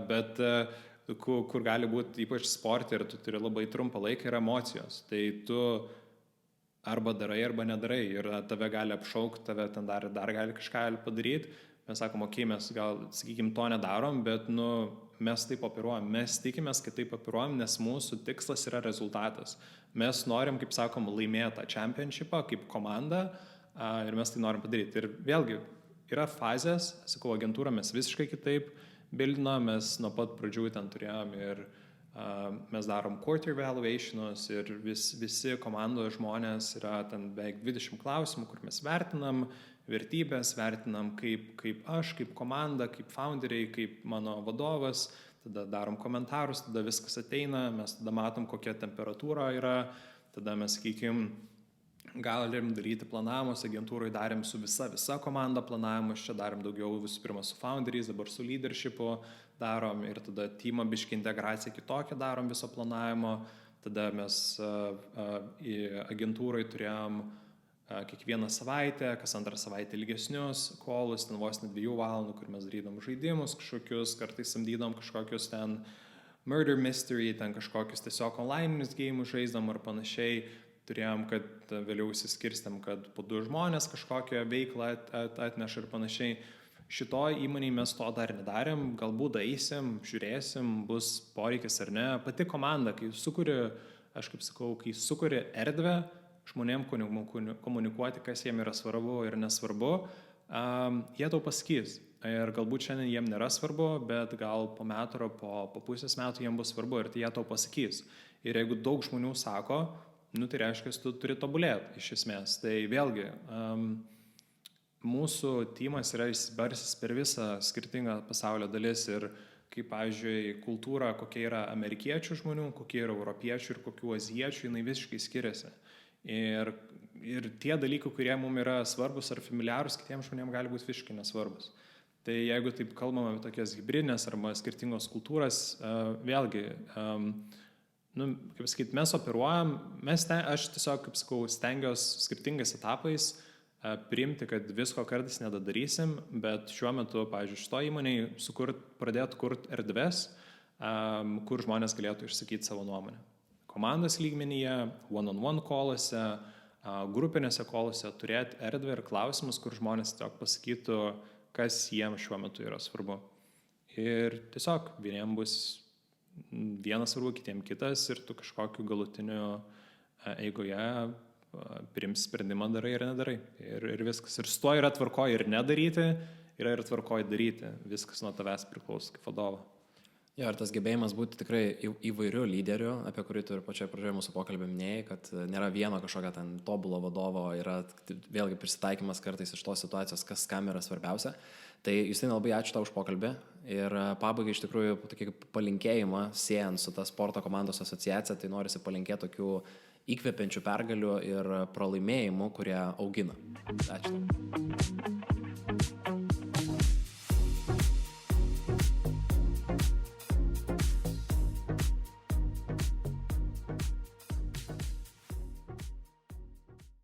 bet kur gali būti ypač sporte ir tu turi labai trumpą laiką, yra emocijos. Tai tu arba darai, arba nedarai ir tave gali apšaukti, tave ten dar gali kažką padaryti. Mes sakom, mes gal, sakykim, to nedarom, bet mes taip operuojam. Mes tikimės, kad taip operuojam, nes mūsų tikslas yra rezultatas. Mes norim, kaip sakom, laimėti tą championshipą kaip komanda ir mes tai norim padaryti. Ir vėlgi, yra fazės, sakau, agentūrą mes visiškai kitaip bildinom, mes nuo pat pradžių ten turėjom ir mes darom quarter evaluationus ir visi komandoje žmonės yra ten beveik 20 klausimų, kur mes vertinam vertybės, vertinam kaip aš, kaip komanda, kaip founderiai, kaip mano vadovas, tada darom komentarus, tada viskas ateina, mes tada matom, kokia temperatūra yra, tada mes, sakykim, galim daryti planavimus, agentūrai darėm su visa komanda planavimus, čia darėm daugiau visų pirma su founderiais, dabar su leadershipu darom ir tada teamą biškį integraciją kitokią darom viso planavimo, tada mes į agentūrai turėjom kiekvieną savaitę, kas antrą savaitę ilgesnius kolus, ten vos ne 2 valandų, kur mes darydom žaidimus kažkokius, kartais samdydom kažkokius ten murder mystery, ten kažkokius tiesiog online'inius gėjimus žaisdom ar panašiai. Turėjom, kad vėliau įsiskirstėm, kad po 2 žmonės kažkokią veiklą atneša ir panašiai. Šitoj įmonėje mes to dar nedarėm, galbūt eisim, žiūrėsim, bus poreikis ar ne. Pati komanda, kai sukuri, aš kaip sakau, kai sukuri erdvę žmonėm komunikuoti, kas jiem yra svarbu ir nesvarbu, jie tau pasakys. Ir galbūt šiandien jiem nėra svarbu, bet gal po metų ar po pusės metų jiem bus svarbu ir tai jie tau pasakys. Ir jeigu daug žmonių sako, tai reiškia, tu turi tobulėti iš esmės. Tai vėlgi, mūsų tymas yra išsibarsis per visą skirtingą pasaulio dalis ir kaip, pavyzdžiui, kultūra, kokia yra amerikiečių žmonių, kokie yra europiečių ir kokių azijiečių, jinai visiškai skiriasi. Ir tie dalykai, kurie mums yra svarbus ar familiarūs, kitiems žmonėms gali būti visiškai nesvarbus. Tai jeigu taip kalbame apie tokias hibridinės arba skirtingos kultūras, vėlgi, kaip sakyti, mes operuojam, aš tiesiog, kaip sakau, stengiuosi skirtingais etapais priimti, kad visko kartais nedadarysim, bet šiuo metu, pavyzdžiui, šito įmonėje pradėti kurti erdves, kur žmonės galėtų išsakyti savo nuomonę. Komandos lygmenyje, one-on-one callose, grupinėse callose turėti erdvę ir klausimus, kur žmonės tiesiog pasakytų, kas jiems šiuo metu yra svarbu. Ir tiesiog vieniems bus vienas svarbu, kitiems kitas ir tu kažkokiu galutiniu eigoje priims sprendimą, darai ir nedarai. Ir viskas. Ir su to yra tvarkoji ir nedaryti, yra ir tvarkoji daryti. Viskas nuo tavęs priklauso kaip vadovo. Jo, ir tas gebėjimas būti tikrai įvairių lyderių, apie kurį tu ir pačioje pradžioje mūsų pokalbį minėjai, kad nėra vieno kažkokio ten tobulo vadovo, yra vėlgi prisitaikymas kartais iš tos situacijos, kas kam yra svarbiausia. Tai Justina, labai ačiū tau už pokalbį ir pabaigai iš tikrųjų tokį palinkėjimą, siejant su ta sporto komandos asociacija, tai norisi palinkėti tokių įkvepiančių pergalių ir pralaimėjimų, kurie augina. Ačiū.